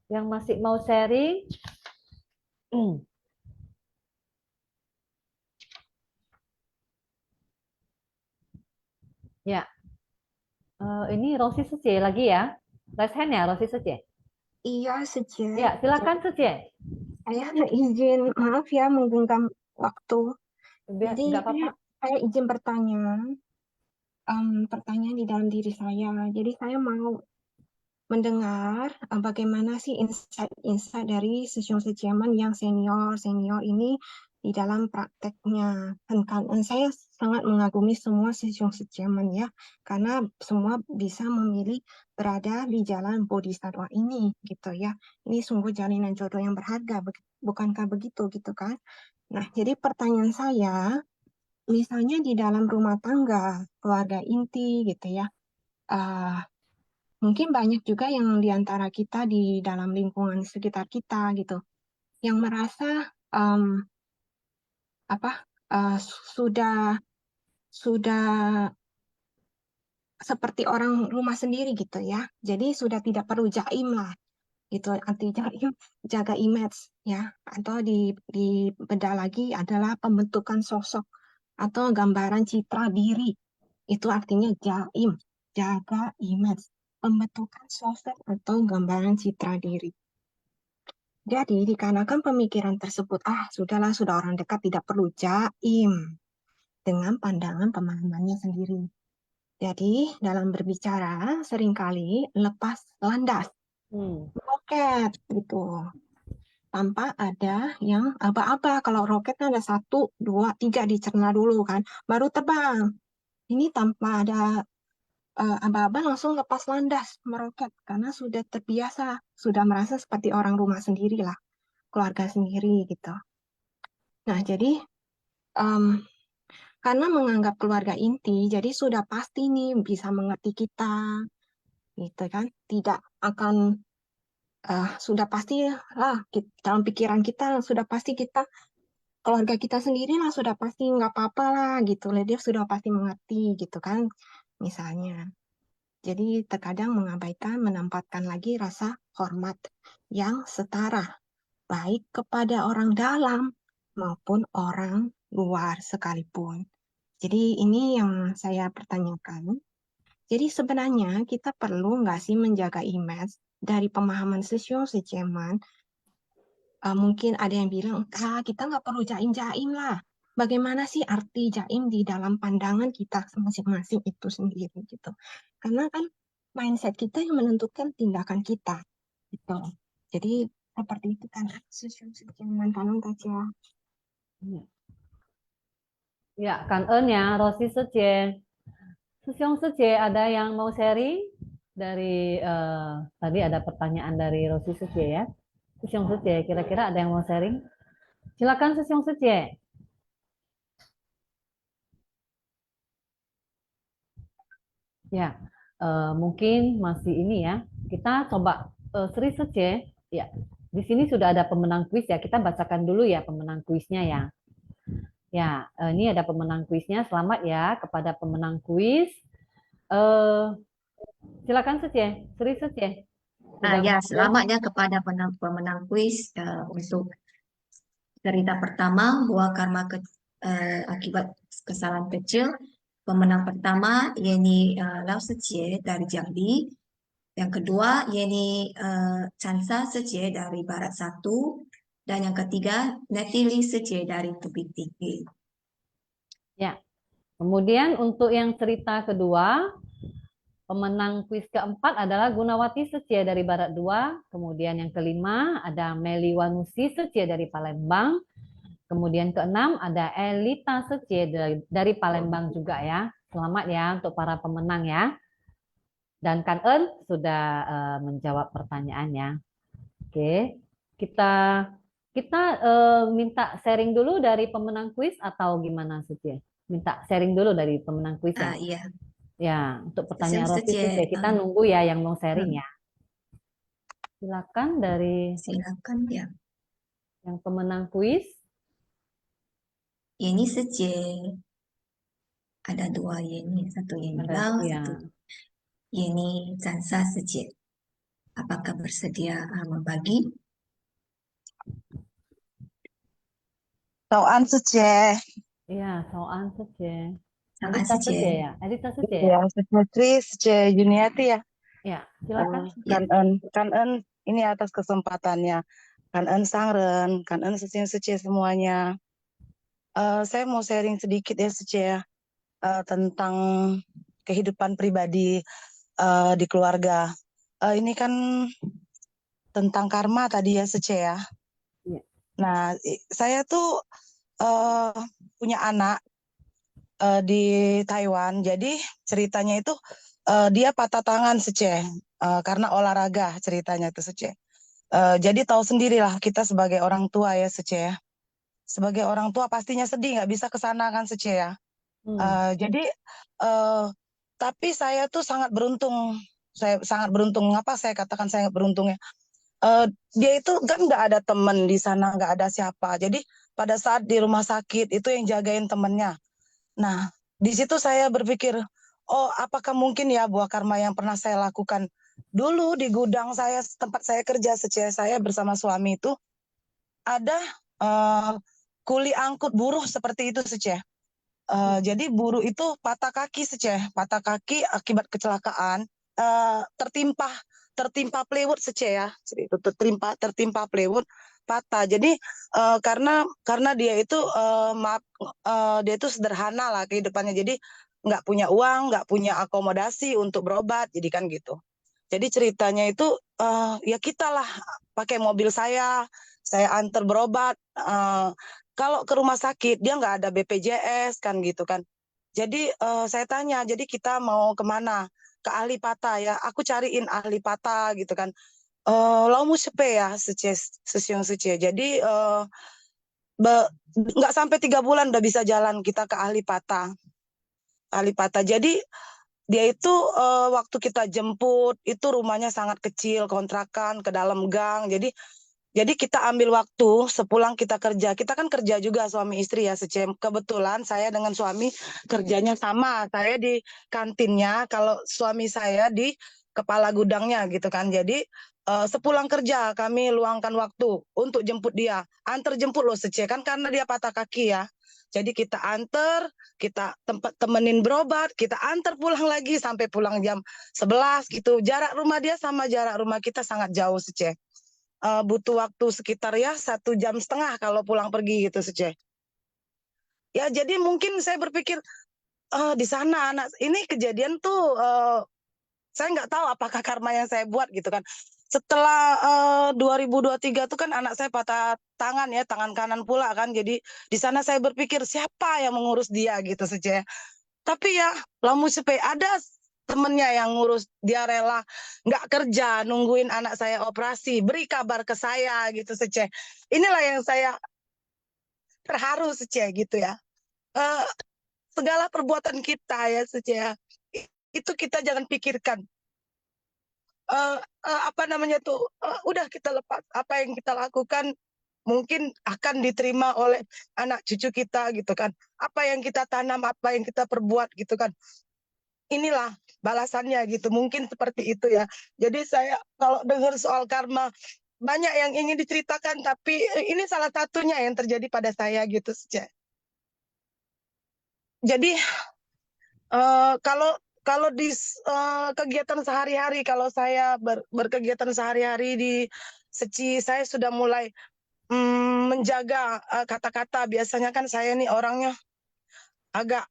yang masih mau sharing. Ya, ini Rosi Suci lagi ya. Raise hand ya, Rosi Suci.
Iya,
Ya, silakan Suci.
Saya izin, maaf ya menggenggam waktu. Jadi
Nggak apa-apa.
saya izin bertanya, pertanyaan di dalam diri saya. Jadi saya mau mendengar bagaimana sih insight dari Sesyong Sejaman yang senior ini di dalam prakteknya. Kan saya sangat mengagumi semua Sesyong Sejaman ya, karena semua bisa memilih berada di jalan Bodhisattva ini gitu ya. Ini sungguh jalinan jodoh yang berharga, bukankah begitu gitu kan? Nah, jadi pertanyaan saya, misalnya di dalam rumah tangga, keluarga inti gitu ya, mungkin banyak juga yang di antara kita di dalam lingkungan sekitar kita gitu, yang merasa sudah seperti orang rumah sendiri gitu ya. Jadi sudah tidak perlu jaim lah gitu. Anti jaim, jaga image ya. Atau di bedah lagi adalah pembentukan sosok atau gambaran citra diri. Itu artinya jaim, jaga image, pembentukan sosok atau gambaran citra diri. Jadi, dikarenakan pemikiran tersebut, sudahlah, sudah orang dekat, tidak perlu jaim dengan pandangan pemahamannya sendiri. Jadi, dalam berbicara, seringkali lepas landas, roket, gitu. Tanpa ada yang aba-aba. Kalau roket kan ada 1, 2, 3 dicerna dulu kan, baru terbang. Ini tanpa ada aba-aba langsung lepas landas meroket karena sudah terbiasa, sudah merasa seperti orang rumah sendiri lah, keluarga sendiri gitu. Nah, jadi karena menganggap keluarga inti, jadi sudah pasti nih bisa mengerti kita, gitu kan? Tidak akan sudah pasti lah dalam pikiran kita sudah pasti kita keluarga kita sendiri lah sudah pasti nggak apa-apa lah gitu, dia sudah pasti mengerti gitu kan, misalnya. Jadi terkadang mengabaikan menempatkan lagi rasa hormat yang setara, baik kepada orang dalam maupun orang luar sekalipun. Jadi ini yang saya pertanyakan. Jadi sebenarnya kita perlu nggak sih menjaga image dari pemahaman sesiong sejaman. Mungkin ada yang bilang, kita nggak perlu jaim-jaim lah. Bagaimana sih arti jaim di dalam pandangan kita masing-masing itu sendiri gitu. Karena kan mindset kita yang menentukan tindakan kita gitu. Jadi seperti itu kan sesiong sejaman kanan saja.
Ya. Ya, cảm ơn ya, Rosi Sece. Susyong Sece, ada yang mau sharing? Dari tadi ada pertanyaan dari Rosi Sece ya. Susyong Sece, kira-kira ada yang mau sharing? Silakan Susyong Sece. Ya, mungkin masih ini ya. Kita coba Sri Sece. Ya, di sini sudah ada pemenang kuis ya. Kita bacakan dulu ya pemenang kuisnya ya. Ya, ini ada pemenang kuisnya. Selamat ya kepada pemenang kuis. Silakan Sece, Sri Sece.
Ya, selamat ya kepada pemenang kuis untuk cerita pertama, buah karma akibat kesalahan kecil. Pemenang pertama Yeni Lau Sejie dari Jambi. Yang kedua Yeni Chansa Sejie dari Barat 1. Dan yang ketiga Netili Sejie dari Tubik Tinggi.
Ya, kemudian untuk yang cerita kedua, pemenang kuis keempat adalah Gunawati Secie dari Barat 2. Kemudian yang kelima ada Meli Wanusi Secie dari Palembang. Kemudian keenam ada Elita Secie dari Palembang juga ya. Selamat ya untuk para pemenang ya. Dan Kan En sudah menjawab pertanyaannya. Oke, kita minta sharing dulu dari pemenang kuis atau gimana Secie? Minta sharing dulu dari pemenang kuis ya.
Iya.
Ya, untuk pertanyaan Rosi
Sejie,
kita nunggu ya yang mau sharing ya. Silakan dari
silakan ya.
yang pemenang kuis.
Yeni Sejie. Ada dua Yeni, satu Yeni Lau, satu Yeni Chansa Sejie. Apakah bersedia membagi?
Soan Sejie.
Iya, Soan Sejie.
Soan
Elita
Sejie.
Sejie ya, Elita Sejie ya.
Sri Sejie Juniati ya.
Ya, silakan.
Kan En ini atas kesempatannya. Kan En Sangren, Kan En Sejie semuanya. Saya mau sharing sedikit ya Sejie tentang kehidupan pribadi di keluarga. Ini kan tentang karma tadi ya Sejie ya.
Ya.
Nah, saya tuh punya anak di Taiwan. Jadi ceritanya itu dia patah tangan Sejie karena olahraga ceritanya itu Sejie. Jadi tahu sendirilah kita sebagai orang tua ya Sejie ya. Sebagai orang tua pastinya sedih nggak bisa ke sana kan Sejie ya. Jadi tapi saya tuh sangat beruntung. Saya sangat beruntung. Ngapa saya katakan saya beruntung ya? Dia itu kan nggak ada teman di sana, nggak ada siapa. Jadi pada saat di rumah sakit itu yang jagain temennya. Nah, di situ saya berpikir, oh apakah mungkin ya buah karma yang pernah saya lakukan dulu di gudang saya, tempat saya kerja Sejie, saya bersama suami itu ada kuli angkut buruh seperti itu Sejie. Jadi buruh itu patah kaki Sejie, patah kaki akibat kecelakaan, tertimpa plywood Sejie ya, itu tertimpa plywood patah. Jadi karena dia itu dia itu sederhana lah kehidupannya. Jadi nggak punya uang, nggak punya akomodasi untuk berobat, jadi kan gitu. Jadi ceritanya itu ya kita lah pakai mobil saya antar berobat. Kalau ke rumah sakit dia nggak ada BPJS kan gitu kan. Jadi saya tanya, jadi kita mau kemana? Ke ahli patah ya. Aku cariin ahli patah gitu kan. Lau mu sepe ya sesiung Sejie. Jadi nggak sampai 3 bulan udah bisa jalan kita ke ahli patah. Ahli patah. Jadi dia itu waktu kita jemput itu rumahnya sangat kecil, kontrakan ke dalam gang. Jadi kita ambil waktu sepulang kita kerja. Kita kan kerja juga suami istri ya Sejie. Kebetulan saya dengan suami kerjanya sama. Saya di kantinnya, kalau suami saya di kepala gudangnya gitu kan. Jadi sepulang kerja kami luangkan waktu untuk jemput dia. Antar jemput loh Sejie kan karena dia patah kaki ya. Jadi kita antar, kita tempat temenin berobat, kita antar pulang lagi sampai pulang jam 11 gitu. Jarak rumah dia sama jarak rumah kita sangat jauh Sece. Butuh waktu sekitar ya 1,5 jam kalau pulang pergi gitu Sece. Ya jadi mungkin saya berpikir di sana anak ini kejadian tuh saya nggak tahu apakah karma yang saya buat gitu kan. Setelah 2023 tuh kan anak saya patah tangan ya, tangan kanan pula kan. Jadi di sana saya berpikir siapa yang mengurus dia gitu saja. Tapi ya lamu supaya ada temennya yang ngurus, dia rela nggak kerja nungguin anak saya operasi, beri kabar ke saya gitu saja. Inilah yang saya terharu saja gitu ya. Segala perbuatan kita ya saja itu kita jangan pikirkan apa namanya tuh udah kita lepas apa yang kita lakukan mungkin akan diterima oleh anak cucu kita gitu kan, apa yang kita tanam, apa yang kita perbuat gitu kan, inilah balasannya gitu, mungkin seperti itu ya. Jadi saya kalau dengar soal karma banyak yang ingin diceritakan, tapi ini salah satunya yang terjadi pada saya gitu saja. Jadi kalau di kegiatan sehari-hari, kalau saya berkegiatan sehari-hari di Seci, saya sudah mulai menjaga kata-kata. Biasanya kan saya nih orangnya agak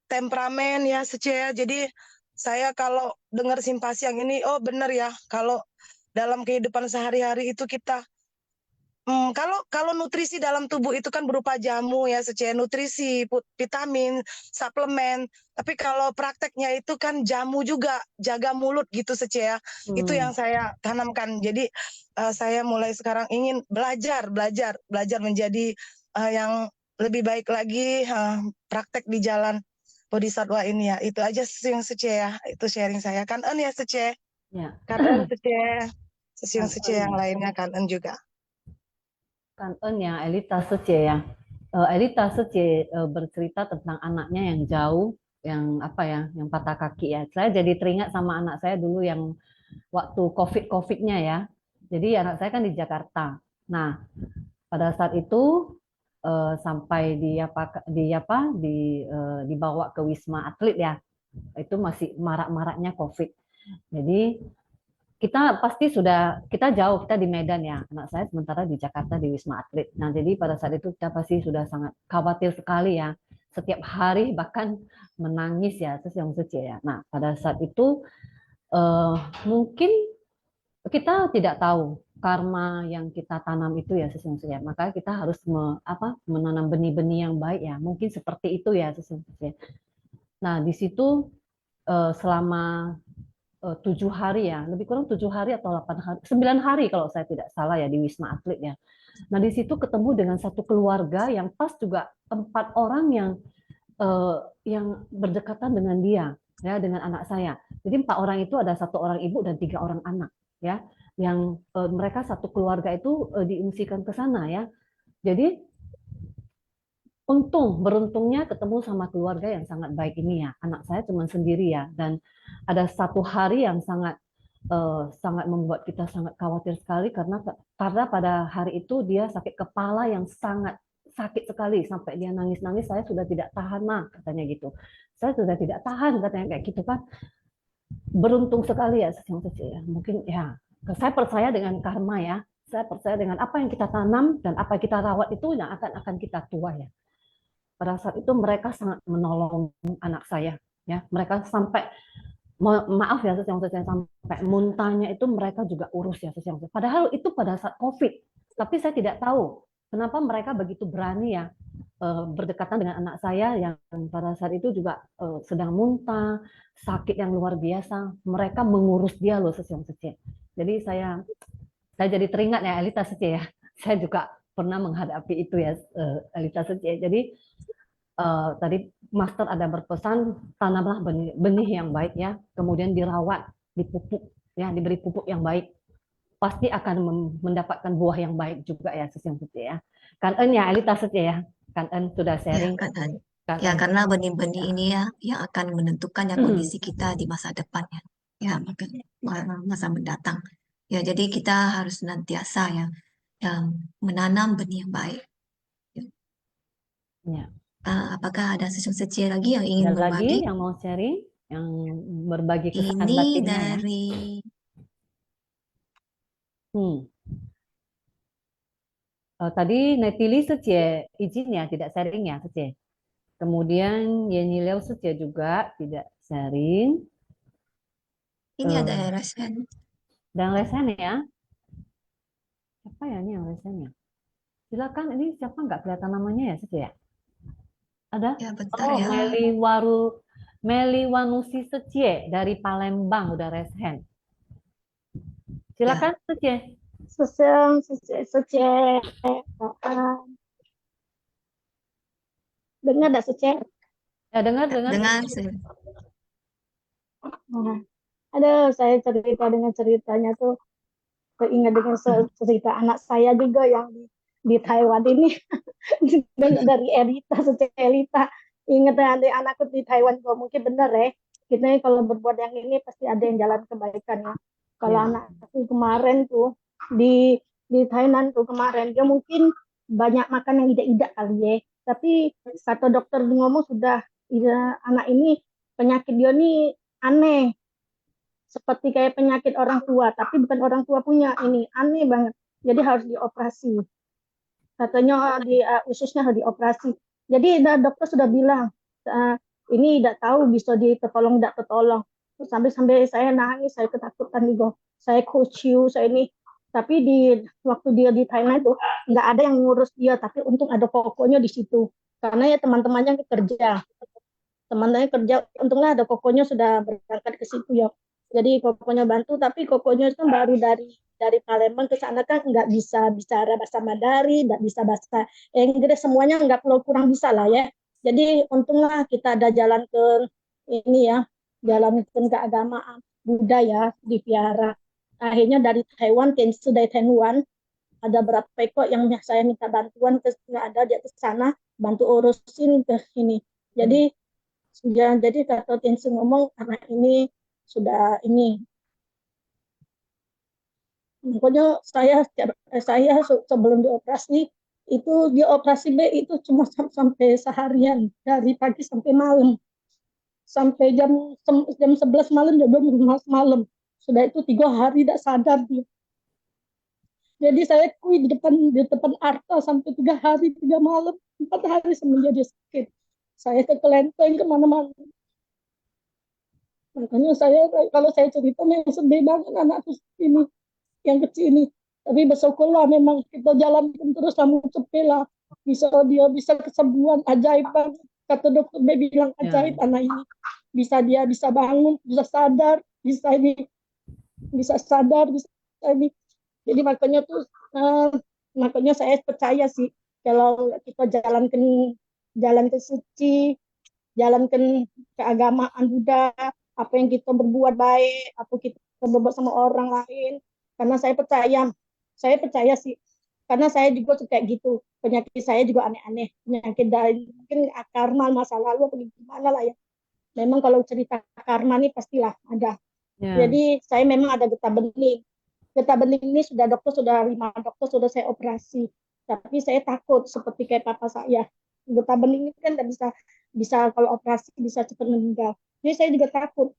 temperamen ya Seci ya. Jadi saya kalau dengar simpasi yang ini, oh benar ya, kalau dalam kehidupan sehari-hari itu kita kalau nutrisi dalam tubuh itu kan berupa jamu ya, secara nutrisi, vitamin, suplemen. Tapi kalau prakteknya itu kan jamu juga, jaga mulut gitu secara. Itu yang saya tanamkan. Jadi saya mulai sekarang ingin belajar menjadi yang lebih baik lagi, praktek di jalan Bodhisattva ini ya. Itu aja yang secara, itu sharing saya. Kan ya secara.
Ya.
Kan secara, yang lainnya kan juga.
Kan ya Elita Sece ya. Elita Sece bercerita tentang anaknya yang jauh, yang apa ya, yang patah kaki ya. Saya jadi teringat sama anak saya dulu yang waktu COVID-nya ya. Jadi anak saya kan di Jakarta. Nah, pada saat itu sampai dibawa ke Wisma Atlet ya. Itu masih marak-maraknya COVID. Jadi kita jauh, kita di Medan ya, anak saya sementara di Jakarta di Wisma Atlet. Nah jadi pada saat itu kita pasti sudah sangat khawatir sekali ya, setiap hari bahkan menangis ya, terus yang ya. Nah pada saat itu mungkin kita tidak tahu karma yang kita tanam itu ya sesungguhnya, maka kita harus menanam benih-benih yang baik ya, mungkin seperti itu ya sesungguhnya. Nah di situ selama 7 hari ya, lebih kurang 7 hari atau 8 hari, 9 hari kalau saya tidak salah ya di Wisma Atlet ya. Nah di situ ketemu dengan satu keluarga yang pas juga 4 orang yang berdekatan dengan dia ya, dengan anak saya. Jadi 4 orang itu ada 1 orang ibu dan 3 orang anak ya, yang mereka satu keluarga itu diungsikan ke sana ya. Jadi beruntungnya ketemu sama keluarga yang sangat baik ini ya. Anak saya cuma sendiri ya, dan ada 1 hari yang sangat membuat kita sangat khawatir sekali karena pada hari itu dia sakit kepala yang sangat sakit sekali sampai dia nangis-nangis. Saya sudah tidak tahan katanya gitu. Saya sudah tidak tahan katanya kayak gitu kan. Beruntung sekali ya mungkin ya. Saya percaya dengan karma ya. Saya percaya dengan apa yang kita tanam dan apa yang kita rawat itu yang akan kita tuai ya. Pada saat itu mereka sangat menolong anak saya ya, mereka sampai maaf ya sampai muntahnya itu mereka juga urus ya padahal itu pada saat COVID, tapi saya tidak tahu kenapa mereka begitu berani ya berdekatan dengan anak saya yang pada saat itu juga sedang muntah, sakit yang luar biasa, mereka mengurus dia loh Jadi saya jadi teringat ya Elita ya, saya juga pernah menghadapi itu ya Elita jadi tadi Master ada berpesan tanamlah benih yang baik ya, kemudian dirawat, dipupuk ya, diberi pupuk yang baik, pasti akan mendapatkan buah yang baik juga ya ya. Kan ya Elita ya, kan sudah sharing.
Ya, karena benih-benih ini ya yang akan menentukan ya kondisi kita di masa depan ya, masa mendatang. Ya, jadi kita harus senantiasa ya menanam benih yang baik.
Ya.
Apakah ada sesi lagi yang ingin
Ada lagi
berbagi?
yang mau sharing, yang berbagi kesan
Ini
batinnya ya?
dari
Hmm. Tadi Netili Sucie izin ya, tidak sharing ya Sucie. Kemudian Yeni Leo Sucie juga tidak sharing.
ini ada
Eh,
Resen.
dan lesen ya. Siapa ya ini yang lesennya? Silakan, ini siapa nggak kelihatan namanya ya Sucie ya? Ada?
Ya, bentar
Oh,
ya.
Meli Wanusi Sucie dari Palembang udah resen.
Ya,
Silakan Sucie.
Seseng, Sece, dengar dah Sece?
Ya dengar.
dengar.
Nah, aduh, saya cerita dengan ceritanya tuh keinget dengan cerita anak saya juga yang di Taiwan ini. Dari Elita, Sece Elita. Ingat nanti anakku di Taiwan kok mungkin bener ya. Kita ini kalau berbuat yang ini pasti ada yang jalan kebaikan ya. Kalau
Ya.
anakku kemarin tuh di Thailand tuh kemarin dia mungkin banyak makan yang idak-idak kali ya. Tapi kata dokter ngomong sudah anak ini penyakit dia nih aneh seperti kayak penyakit orang tua, tapi bukan orang tua punya ini aneh banget. Jadi harus dioperasi. Katanya di ususnya harus dioperasi. Jadi dokter sudah bilang ini tidak tahu bisa ditolong tidak tertolong. Sampai saya nangis, saya ketakutan juga. Saya coach saya ini. Tapi waktu dia di Thailand itu nggak ada yang ngurus dia, tapi untung ada kokonya di situ. Karena ya teman-temannya kerja, untunglah ada kokonya sudah berangkat ke situ ya. Jadi kokonya bantu, tapi kokonya itu baru dari Palembang ke sana kan nggak bisa bicara bahasa Mandarin, nggak bisa bahasa Inggris, semuanya nggak perlu kurang bisa lah ya. Jadi untunglah kita ada jalan ke ini ya, jalan ke keagamaan budaya di Viara. Akhirnya dari Taiwan, dari Taiwan ada berapa ekor yang saya minta bantuan ke nggak ada dia ke sana bantu urusin ke ini. Jadi jadi kata Tinsu ngomong anak ini sudah ini pokoknya saya sebelum dioperasi itu dioperasi B itu cuma sampai seharian dari pagi sampai malam sampai jam 11 malam jam 12 malam sudah itu 3 hari tidak sadar dia. Jadi saya kui di depan Arta sampai 3 hari 3 malam 4 hari semenjak dia sakit. Saya ke kelenteng kemana-mana. Makanya saya kalau saya cerita memang sedih banget anakku ini yang kecil ini. Tapi bersyukurlah memang kita jalankan terus kamu cepet lah. Dia bisa kesembuhan ajaib banget. Kata dokter B bilang ajaib anak ini. Dia bisa bangun, bisa sadar, bisa sadar, bisa ini. Jadi makanya saya percaya sih kalau kita jalankan suci, jalankan keagamaan Buddha, apa yang kita berbuat baik, apa kita berbuat sama orang lain. Karena saya percaya sih, karena saya juga kayak gitu, penyakit saya juga aneh-aneh, penyakit dari mungkin karma masa lalu atau gimana lah ya. Memang kalau cerita karma nih pastilah ada. Jadi saya memang ada getah bening. Getah bening ini dokter sudah 5 dokter sudah saya operasi. Tapi saya takut seperti kayak papa saya. Getah bening ini kan tidak bisa kalau operasi bisa cepat meninggal. Jadi saya juga takut.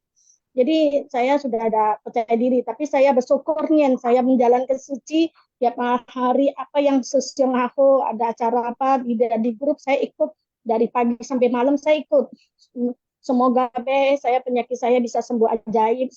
Jadi saya sudah ada percaya diri, tapi saya bersyukur nih, saya menjalankan suci tiap hari apa yang sesiang aku ada acara apa di grup saya ikut dari pagi sampai malam saya ikut. Semoga penyakit saya bisa sembuh ajaib.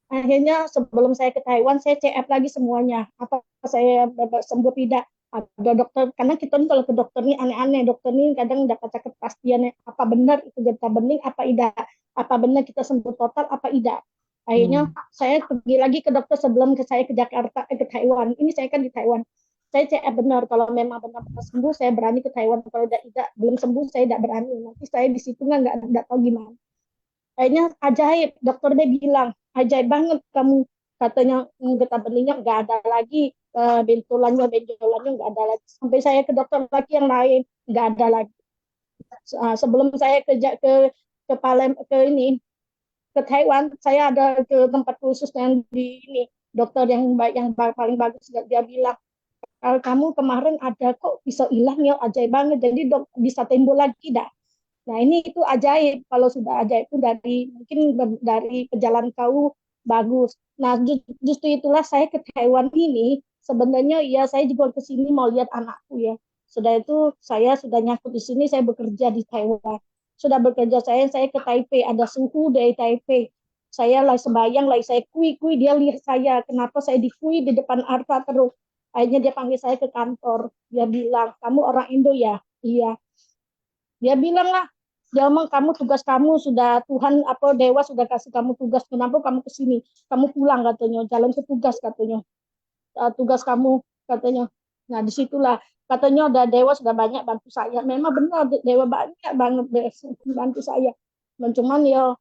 Akhirnya sebelum saya ke Taiwan saya CF lagi semuanya apa saya sembuh tidak. Ada dokter karena kita nih kalau ke dokter nih aneh-aneh, dokter nih kadang dapat kepastian apa benar itu getah bening apa tidak, apa benar kita sembuh total apa tidak. Akhirnya saya pergi lagi ke dokter sebelum saya ke Jakarta ke Taiwan. Ini saya kan di Taiwan. Saya CF benar kalau memang benar-benar sembuh saya berani ke Taiwan, kalau tidak belum sembuh saya tidak berani. Nanti saya di situ nggak tahu gimana. Akhirnya ajaib, dokter dia bilang ajaib banget kamu, katanya getah beningnya nggak ada lagi, benjolannya nggak ada lagi. Sampai saya ke dokter lagi yang lain nggak ada lagi. Sebelum saya ke Palem ke Taiwan, saya ada ke tempat khusus yang di ini dokter yang paling bagus dia bilang kamu kemarin ada kok bisa hilang ya, ajaib banget. Jadi dok bisa timbul lagi dah. Nah ini itu ajaib. Kalau sudah ajaib itu dari mungkin dari perjalanan kau bagus. Nah justru itulah saya ke Taiwan ini sebenarnya ya saya juga ke sini mau lihat anakku ya. Sudah itu saya sudah nyangkut di sini, saya bekerja di Taiwan. Sudah bekerja saya ke Taipei, ada suhu dari Taipei. Saya lagi sembayang, lagi saya kui dia lihat saya. Kenapa saya dikui di depan Arfa terus? Akhirnya dia panggil saya ke kantor. Dia bilang, kamu orang Indo ya? Iya. Dia bilang lah, dia ngomong kamu tugas kamu sudah Tuhan apa dewa sudah kasih kamu tugas, kenapa kamu ke sini? Kamu pulang katanya, jalan ke tugas katanya. Tugas kamu katanya. Nah disitulah katanya ada dewa sudah banyak bantu saya. Memang benar dewa banyak banget bantu saya. Cuman ya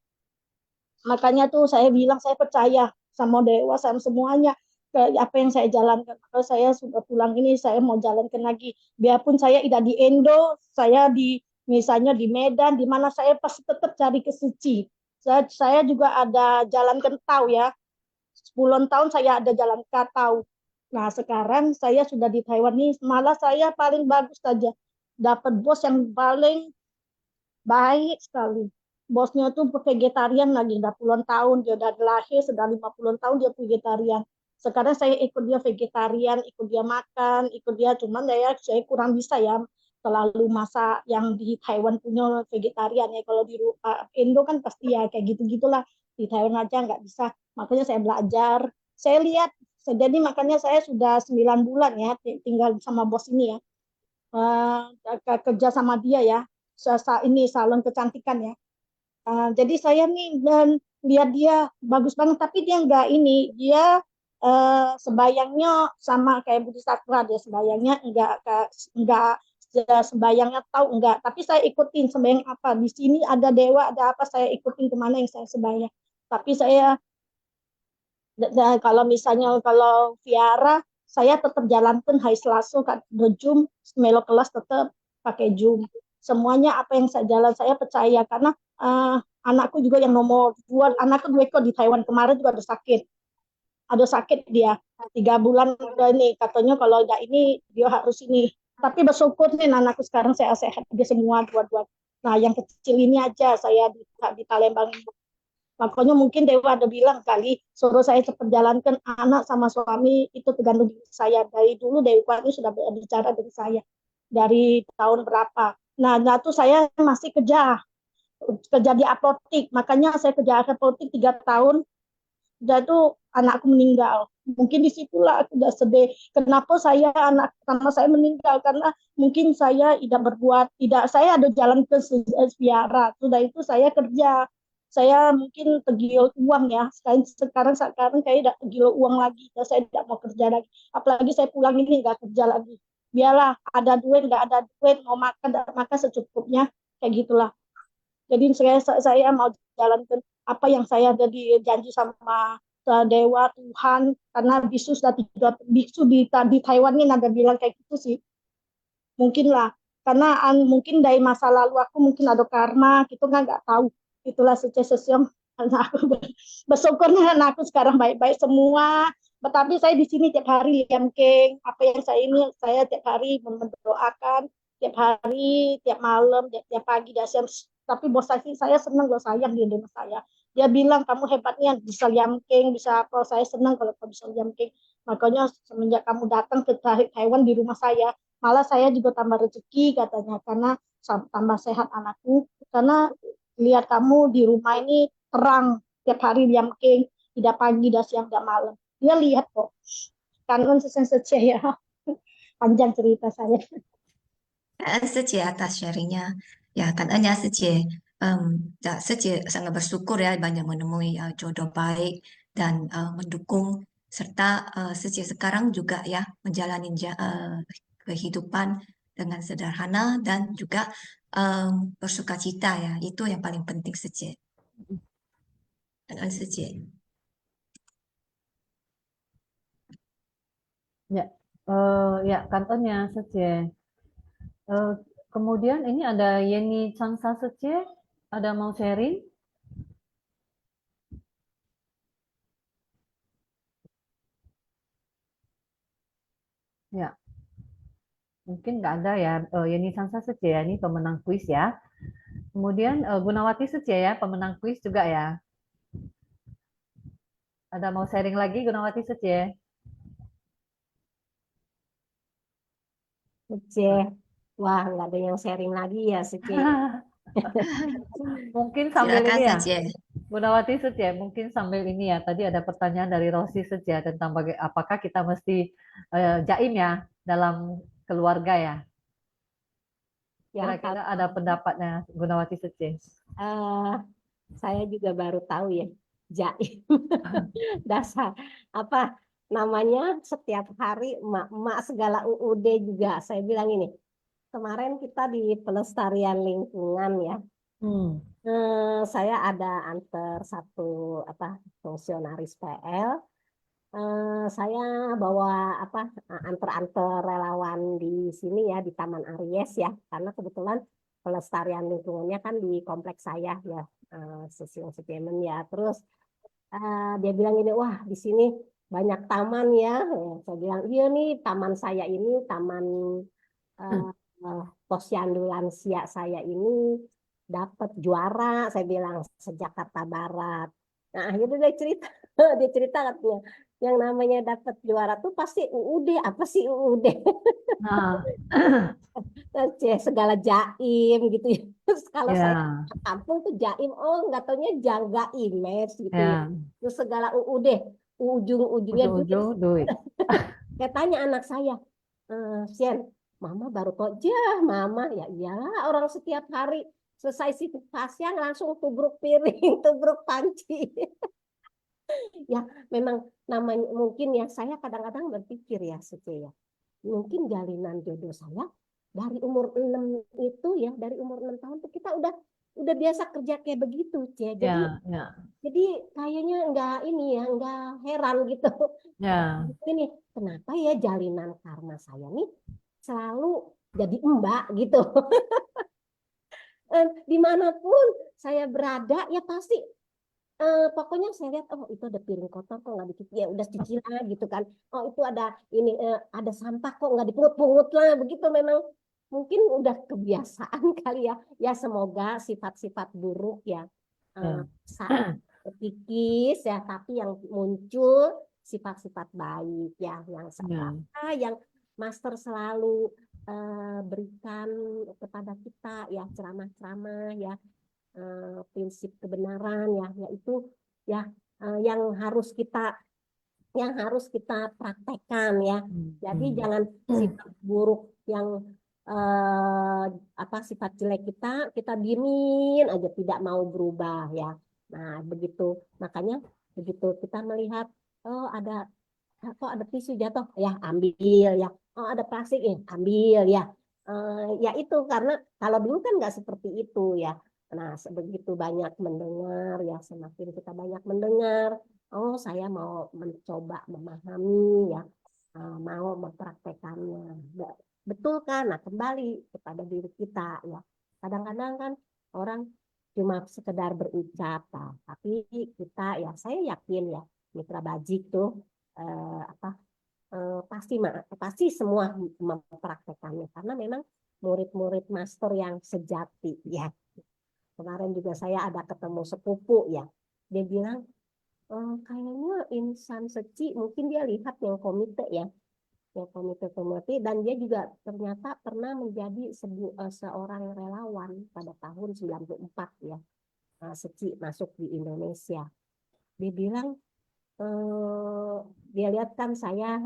makanya tuh saya bilang saya percaya sama dewa sama semuanya ke apa yang saya jalankan. Kalau saya sudah pulang ini saya mau jalankan lagi. Biarpun saya tidak di Indo, saya di misalnya di Medan, di mana saya pasti tetap cari kesuci. Saya juga ada jalan kentau ya. 10 tahun saya ada jalan katau. Nah sekarang saya sudah di Taiwan ini, malah saya paling bagus saja. Dapat bos yang paling baik sekali. Bosnya tuh vegetarian lagi, udah puluhan tahun, dia udah lahir, sudah 50 tahun dia vegetarian. Sekarang saya ikut dia vegetarian, ikut dia makan, ikut dia, cuman saya kurang bisa ya, terlalu masak yang di Taiwan punya vegetarian ya. Kalau di Indo kan pasti ya kayak gitu-gitulah. Di Taiwan aja nggak bisa. Makanya saya belajar, saya lihat, jadi makanya saya sudah 9 bulan ya tinggal sama bos ini ya. Kerja sama dia ya, ini salon kecantikan ya. Jadi saya nih dan lihat dia bagus banget, tapi dia nggak ini, dia sembayangnya sama kayak Budi Satwa, dia sembayangnya nggak sembayangnya tahu enggak, tapi saya ikutin sembayang apa di sini ada dewa ada apa saya ikutin kemana yang saya sembayang. Tapi saya kalau misalnya kalau Viara saya tetap jalankan hari Selasa ke Zoom, melo kelas tetap pakai Zoom. Semuanya apa yang saya jalan saya percaya karena anakku juga yang nomor 2, anakku 2 di Taiwan kemarin juga ada sakit dia 3 bulan ini katanya kalau enggak ini dia harus ini. Tapi bersyukur nih anakku sekarang sehat dia semua dua-dua. Nah yang kecil ini aja saya di Palembang. Makanya mungkin Dewa ada bilang kali suruh saya cepat jalankan anak sama suami itu tergantung diri saya. Dari dulu Dewa ini sudah bicara dari saya dari tahun berapa. Nah tuh saya masih kerja di apotik, makanya saya kerja di apotik 3 tahun. Udah tuh anakku meninggal. Mungkin disitulah aku udah sedih. Kenapa saya anak pertama saya meninggal karena mungkin saya tidak berbuat, tidak saya ada jalan ke Viara. Sudah itu saya kerja. Saya mungkin tergiur uang ya. Sekarang kayak tidak tergiur uang lagi. Dan saya tidak mau kerja lagi. Apalagi saya pulang ini nggak kerja lagi. Biarlah ada duit nggak ada duit mau makan tidak makan secukupnya kayak gitulah. Jadi saya mau jalankan apa yang saya ada janji sama dewa Tuhan karena bisu sudah 3 bisu di Taiwan ini ada bilang kayak gitu sih mungkin lah karena mungkin dari masa lalu aku mungkin ada karma gitu kan nggak tahu itulah sesuatu karena aku bersyukurnya anak aku sekarang baik-baik semua. Tetapi saya di sini tiap hari liam keng apa yang saya tiap hari mendoakan tiap hari tiap malam tiap pagi dan siang. Tapi bos saya senang loh sayang dia dengan saya. Dia bilang kamu hebatnya bisa liamking, bisa apa. Saya senang kalau kamu bisa liamking. Makanya semenjak kamu datang ke Taiwan di rumah saya, malah saya juga tambah rezeki katanya karena tambah sehat anakku. Karena lihat kamu di rumah ini terang tiap hari liamking, tidak pagi, tidak siang, tidak malam. Dia lihat kok. Kangen sesen ya. Panjang cerita saya.
Seci atas sharingnya. Ya, kan Anya Seci. Seci sangat bersyukur ya banyak menemui jodoh baik dan mendukung serta Seci sekarang juga ya menjalani kehidupan dengan sederhana dan juga bersuka cita ya. Itu yang paling penting Seci. Dan Seci.
Ya, ya kantornya Sece. Kemudian ini ada Yeni Changsa Sece, ada mau sharing? Ya, Mungkin nggak ada ya. Yeni Sansa Sece ya, ini pemenang kuis ya. Kemudian Gunawati Sece ya, pemenang kuis juga ya. Ada mau sharing lagi Gunawati Sece?
Sece. Wah, nggak ada yang sharing lagi ya, Sece.
Mungkin sambil
Silakan
ini ya,
saja.
Gunawati Sece, mungkin sambil ini ya. Tadi ada pertanyaan dari Rosi Sece tentang apakah kita mesti jaim ya dalam keluarga ya.
Ya,
Kira-kira ada pendapatnya Gunawati Sece.
Saya juga baru tahu ya, jaim. Dasar apa namanya, setiap hari emak-emak segala UUD juga. Saya bilang ini, kemarin kita di pelestarian lingkungan ya. Saya ada antar satu fungsionaris PL. Saya bawa antar relawan di sini ya, di Taman Aries ya, karena kebetulan pelestarian lingkungannya kan di kompleks saya ya, Sesiung Sejemen ya. Terus dia bilang gini, wah di sini banyak taman ya. Saya bilang iya nih, taman saya ini, taman posyandu lansia saya ini dapat juara, saya bilang, se-Jakarta Barat. Nah akhirnya dia cerita, dia cerita katanya, yang namanya dapat juara tuh pasti UUD. Apa sih UUD?
Nah,
Segala jaim gitu ya. Terus kalau saya
ya,
ke kampung tuh jaim, oh nggak taunya jangga image gitu ya.
ya,
Terus segala UUD, ujung-ujungnya duit.
ujung-ujung duit.
Saya tanya anak saya, Sien, Mama baru kok, jah Mama, ya iyalah orang setiap hari selesai situ pasang langsung tubruk piring, tubruk panci. Ya memang namanya mungkin ya, saya kadang-kadang berpikir ya Sece ya, mungkin jalinan jodoh saya dari umur 6 itu ya, dari umur 6 tahun tuh kita udah biasa kerja kayak begitu, Cie. Jadi
Ya, ya,
kayaknya nggak ini ya, nggak heran gitu.
ya,
Ini kenapa ya jalinan karma saya nih selalu jadi mbak gitu. Dimanapun saya berada ya pasti pokoknya saya lihat, oh itu ada piring kotor kok nggak dicuci, ya udah cuci lah gitu kan. Oh itu ada ini ada sampah kok nggak dipungut-pungut lah, begitu. Memang mungkin udah kebiasaan kali ya. Ya semoga sifat-sifat buruk ya
ya.
saat terkikis ya, tapi yang muncul sifat-sifat baik ya, yang
Ya.
yang Master selalu berikan kepada kita ya, ceramah-ceramah ya, prinsip kebenaran ya, yaitu ya yang harus kita praktekkan ya. Jadi jangan sifat buruk yang sifat jelek kita diemin aja, tidak mau berubah ya. Nah begitu, makanya begitu kita melihat, oh kok ada tisu jatuh ya ambil ya, oh ada plastik ya ambil ya. Ya itu karena kalau dulu kan nggak seperti itu ya. Nah, begitu banyak mendengar ya, semakin kita banyak mendengar, oh saya mau mencoba memahami ya, mau mempraktekannya. Betul kan? Nah, kembali kepada diri kita ya. Kadang-kadang kan orang cuma sekedar berucap, tapi kita ya, saya yakin ya, Mitra Bajik tuh pasti semua mempraktekannya, karena memang murid-murid master yang sejati ya. Kemarin juga saya ada ketemu sepupu ya, dia bilang kayaknya insan seci, mungkin dia lihat yang komite ya, yang komite dan dia juga ternyata pernah menjadi seorang relawan pada tahun 94 ya, seci masuk di Indonesia. Dia bilang dia lihat kan saya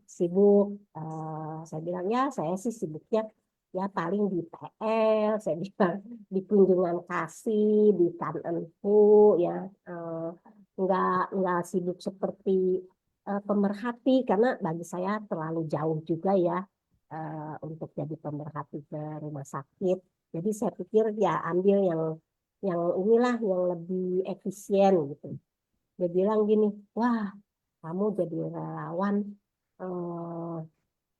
sibuk, saya bilang ya saya sih sibuknya ya paling di PL, saya bilang di kunjungan kasih, di Kanenpu ya, nggak sibuk seperti pemerhati, karena bagi saya terlalu jauh juga ya untuk jadi pemerhati ke rumah sakit. Jadi saya pikir ya ambil yang inilah yang lebih efisien gitu. Dia bilang gini, wah kamu jadi relawan,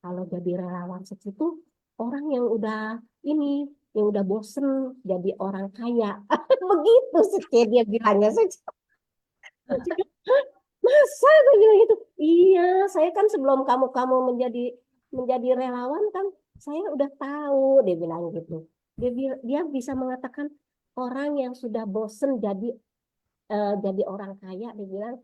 kalau jadi relawan segitu orang yang udah bosen jadi orang kaya. Begitu sih dia bilangnya. Masa gue bilang gitu? Iya, saya kan sebelum kamu menjadi relawan kan saya udah tahu, dia bilang gitu. Dia bisa mengatakan orang yang sudah bosen jadi orang kaya, dia bilang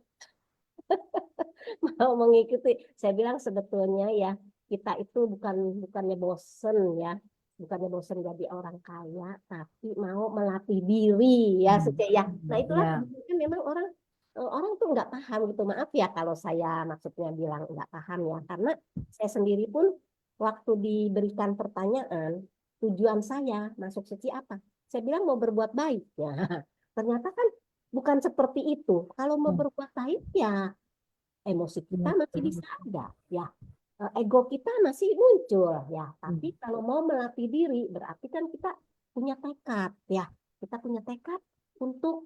mau mengikuti. Saya bilang sebetulnya ya kita itu bukannya bosen ya, bukannya bosen jadi orang kaya, tapi mau melatih diri ya, ya. Nah itulah
Ya.
kebanyakan memang orang tuh nggak paham gitu. Maaf ya kalau saya maksudnya bilang nggak paham ya, karena saya sendiri pun waktu diberikan pertanyaan tujuan saya masuk suci apa, saya bilang mau berbuat baik ya. Ternyata kan bukan seperti itu. Kalau mau berbuat baik ya emosi kita masih bisa ada ya, ego kita masih muncul ya, tapi kalau mau melatih diri berarti kan kita punya tekad ya, kita punya tekad untuk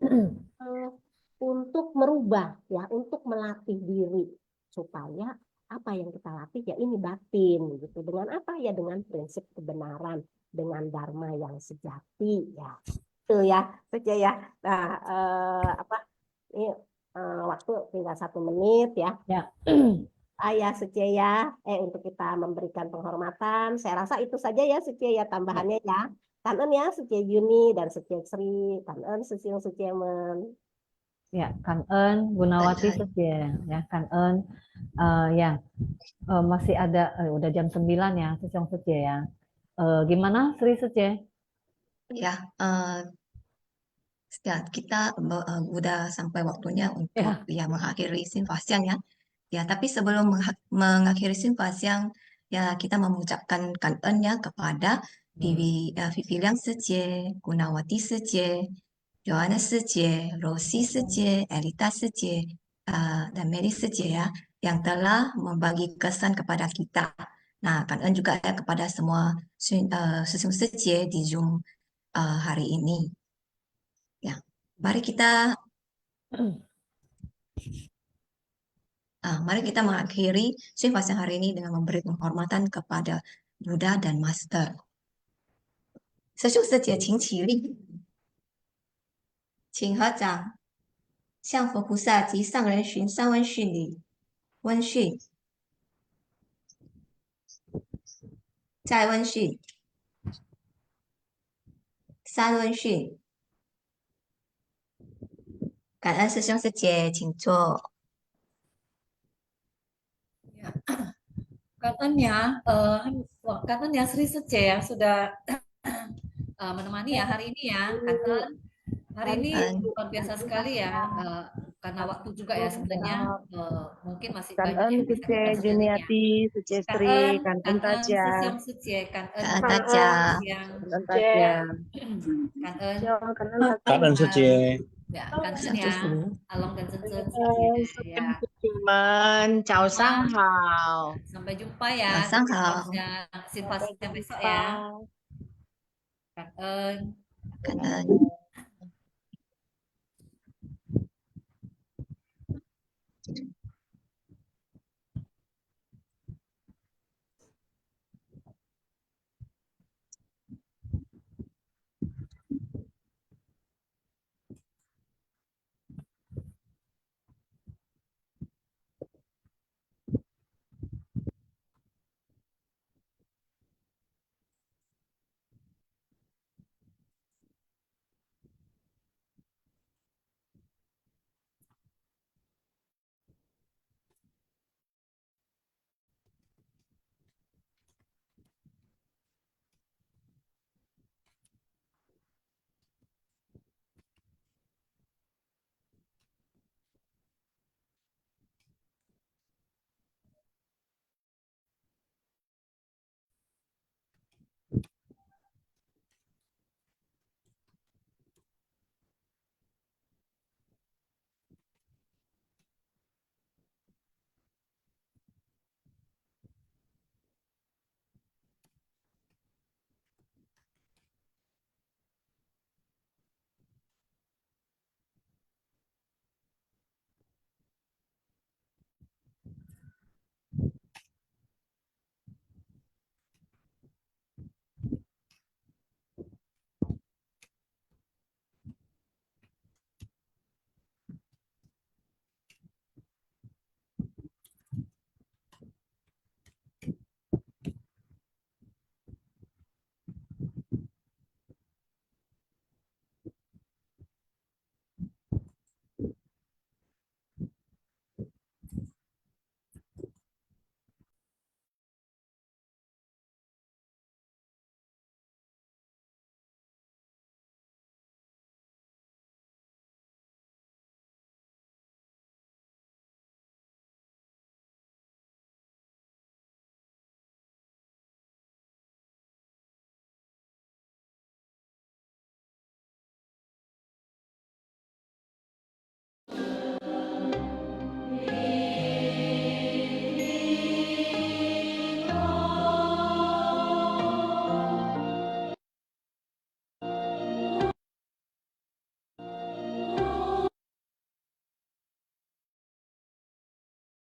merubah ya, untuk melatih diri supaya apa yang kita latih ya ini batin gitu, dengan apa ya, dengan prinsip kebenaran, dengan dharma yang sejati ya, itu ya saja ya. Nah ini waktu tinggal 1 menit ya.
Ya.
Ayah Sucia untuk kita memberikan penghormatan. Saya rasa itu saja ya Sucia ya, tambahannya ya. Kangen ya Sucia Yuni dan Sucia Sri, kangen Sucia Men.
Ya, Kangen Gunawati Sucia ya, Kangen ya masih ada udah jam 9 ya Sucia ya. Gimana Sri Sucia?
Ya, ya kita udah sampai waktunya untuk ya mengakhiri Sinfasyang ya. Ya, tapi sebelum mengakhiri Sinfasyang, ya kita mengucapkan kangen ya kepada Vivian Sejie, Gunawati Sejie, Joanna Sejie, Rosi Sejie, Elita Sejie, dan Mary Sejie ya, yang telah membagi kesan kepada kita. Nah, kangen juga ya kepada semua Sesung Sejie di Zoom hari ini. Ya, mari kita mengakhiri Sinfasyang hari ini dengan memberi penghormatan kepada Buddha dan Master. 师兄师姐请起立，请合掌，向佛菩萨及上人寻三温训礼。温训，再温训，三温训。感恩师兄师姐，请坐。
Kangen ya Sri Sucia ya sudah menemani ya hari ini ya, Kangen. Hari ini luar biasa sekali ya, karena waktu juga ya sebenarnya mungkin masih banyak yang bisa kita sharing ya.
Juniati, Suci Sri, Kangen Taja,
Sesiang Suci, Kangen
Taja,
Kangen Taja,
Kangen Suci.
Ya, Kangen ya, Along dan Cenzen ya.
Ciao Sang Hao.
Sampai jumpa ya.
Sang Hao.
Sinfasyang besok ya. Kangen.
Kangen.